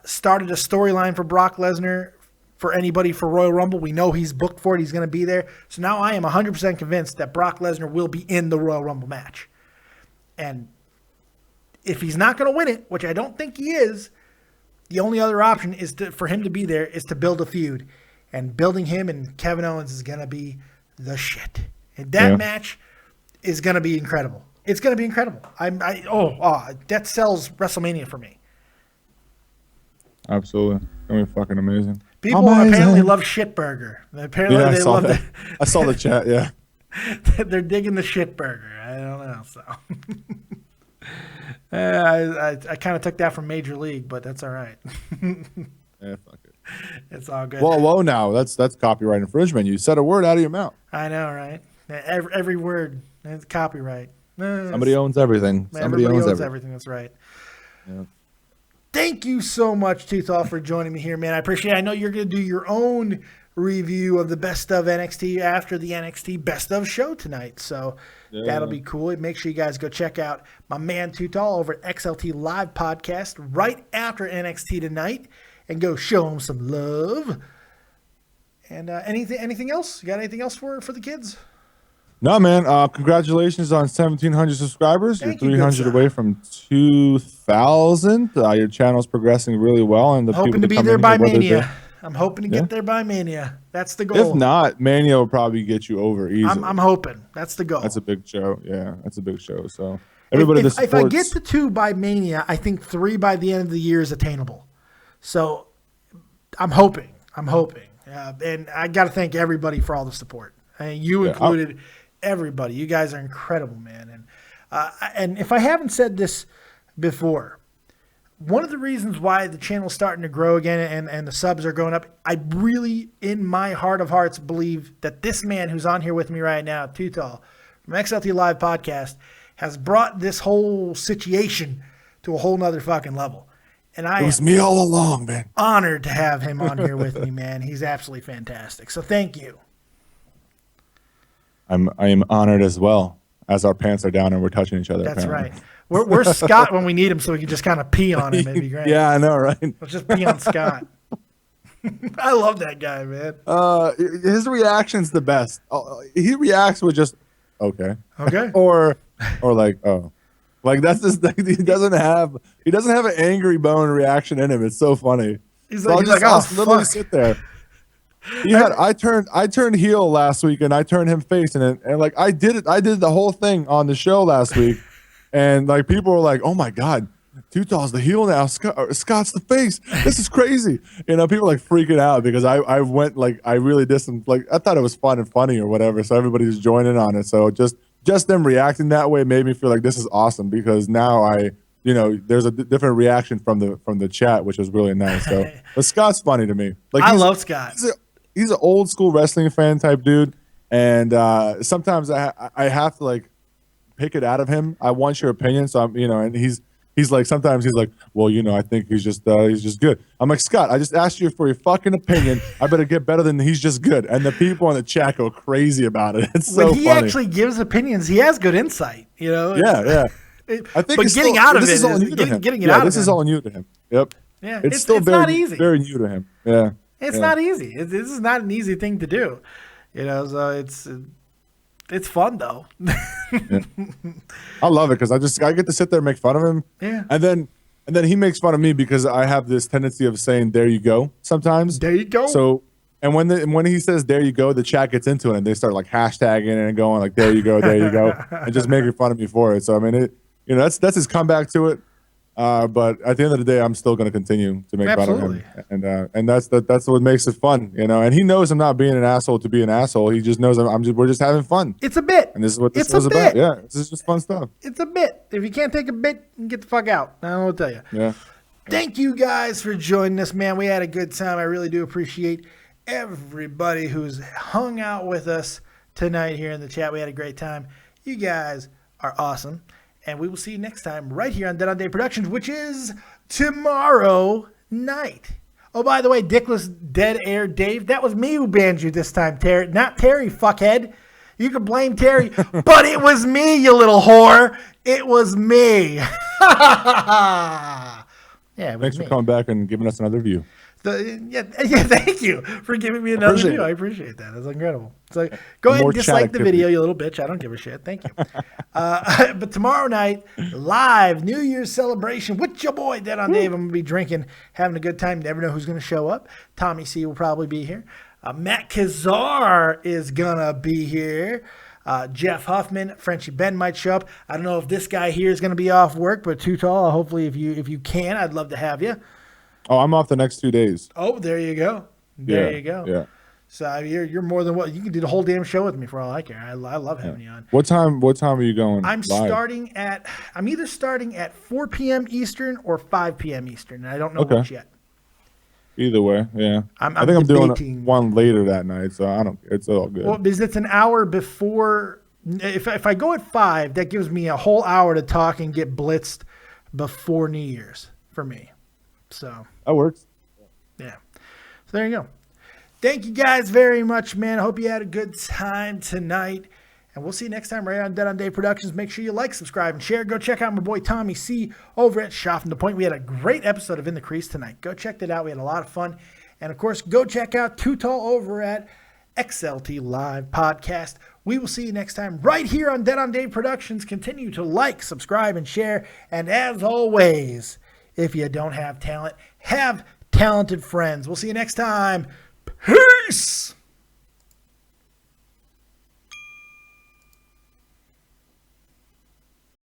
started a storyline for Brock Lesnar for anybody for Royal Rumble. We know he's booked for it. He's going to be there. So now I am 100% convinced that Brock Lesnar will be in the Royal Rumble match. And if he's not going to win it, which I don't think he is, the only other option is for him to be there is to build a feud. And building him and Kevin Owens is going to be the shit. And that match is going to be incredible. It's going to be incredible. That sells WrestleMania for me. Absolutely. It's going to be fucking amazing. People apparently love Shitburger. Apparently they love that. I saw the chat, yeah. They're digging the Shitburger. I don't know. So I kind of took that from Major League, but that's all right. Yeah, fuck it. It's all good. Whoa, now. That's copyright infringement. You said a word out of your mouth. I know, right? Every word is copyright. Somebody owns everything. Somebody owns everything. That's right. Yeah. Thank you so much, Toothall, for joining me here, man. I appreciate it. I know you're going to do your own review of the Best of NXT after the NXT Best of show tonight. So that'll be cool. Make sure you guys go check out my man Toothall over at XLT Live Podcast right after NXT tonight and go show him some love. And anything else? You got anything else for the kids? No, man. Congratulations on 1,700 subscribers. You're 300 away from 2,000. Your channel's progressing really well, and hoping to be there by Mania. I'm hoping to get there by Mania. That's the goal. If not, Mania will probably get you over easily. I'm hoping. That's the goal. That's a big show. Yeah, that's a big show. So everybody, if I get to 2 by Mania, I think 3 by the end of the year is attainable. So I'm hoping. And I got to thank everybody for all the support. You included. Everybody, you guys are incredible, man. And if I haven't said this before, one of the reasons why the channel's starting to grow again and the subs are going up, I really, in my heart of hearts, believe that this man who's on here with me right now, Toothall, from XLT Live Podcast, has brought this whole situation to a whole nother fucking level. And it was me all along, man. Honored to have him on here with me, man. He's absolutely fantastic. So thank you. I am honored as well, as our pants are down and we're touching each other. That's apparently. Right. We're Scott when we need him, so we can just kind of pee on him. It'd be great. Yeah, I know, right? Let's just pee on Scott. I love that guy, man. His reaction's the best. He reacts with just okay, or like oh, like that's just he doesn't have an angry bone reaction in him. It's so funny. He's like, I'll literally sit there. I turned heel last week and I turned him face and like I did the whole thing on the show last week and like people were like, oh my god, Toothall's the heel now, Scott's the face, this is crazy, people like freaking out because I went like I really did some, like I thought it was fun and funny or whatever, so everybody's joining on it. So just them reacting that way made me feel like this is awesome because now there's a different reaction from the chat, which was really nice. So but Scott's funny to me. Like I love Scott. He's an old school wrestling fan type dude, and sometimes I have to like pick it out of him. I want your opinion, so I'm and he's he's like, sometimes he's like, well, I think he's just good. I'm like, Scott, I just asked you for your fucking opinion. I better get better than he's just good. And the people in the chat go crazy about it. It's so when he funny. actually gives opinions, he has good insight. Yeah. I think but getting out of it is getting it out of him. This is all new to him. Yep. Yeah, it's still very, not easy. very new to him. Yeah. It's not easy. This is not an easy thing to do. So it's fun though. Yeah. I love it because I get to sit there and make fun of him. Yeah. And then he makes fun of me because I have this tendency of saying "there you go" sometimes. There you go. So and when he says "there you go," the chat gets into it and they start like hashtagging and going like "there you go," and just making fun of me for it. So I mean, that's his comeback to it. But at the end of the day, I'm still going to continue to make fun of him, and that's what makes it fun, And he knows I'm not being an asshole to be an asshole. He just knows we're just having fun. It's a bit, and this is what this was about. Yeah, this is just fun stuff. It's a bit. If you can't take a bit, get the fuck out. I don't know what to tell you. Yeah. Thank you guys for joining us, man. We had a good time. I really do appreciate everybody who's hung out with us tonight here in the chat. We had a great time. You guys are awesome. And we will see you next time right here on Dead on Day Productions, which is tomorrow night. Oh, by the way, Dickless Dead Air Dave, that was me who banned you this time, Terry. Not Terry, fuckhead. You can blame Terry, but it was me, you little whore. It was me. Yeah, Thanks for coming back and giving us another view. Thank you for giving me another view. I appreciate that. That's incredible. So go ahead and dislike the video, you little bitch. I don't give a shit. Thank you. But tomorrow night, live New Year's celebration with your boy Dead on Dave. I'm gonna be drinking, having a good time. Never know who's gonna show up. Tommy C will probably be here. Matt Kazar is gonna be here. Jeff Huffman, Frenchie Ben might show up. I don't know if this guy here is gonna be off work, but Too Tall. Hopefully, if you can, I'd love to have you. Oh, I'm off the next 2 days. Oh, there you go. There you go. Yeah. So you're more than what you can do the whole damn show with me for all I care. I love having you on. What time are you going? I'm either starting at 4 p.m. Eastern or 5 p.m. Eastern. And I don't know which yet. Either way, yeah. I think I'm doing one later that night, so it's all good. Well, because it's an hour before. If I go at 5, that gives me a whole hour to talk and get blitzed before New Year's for me. So that works. Yeah. So there you go. Thank you guys very much, man. I hope you had a good time tonight. And we'll see you next time right on Dead on Day Productions. Make sure you like, subscribe, and share. Go check out my boy Tommy C over at Shop from the Point. We had a great episode of In the Crease tonight. Go check that out. We had a lot of fun. And, of course, go check out Too Tall over at XLT Live Podcast. We will see you next time right here on Dead on Day Productions. Continue to like, subscribe, and share. And as always, if you don't have talent, have talented friends. We'll see you next time. Peace!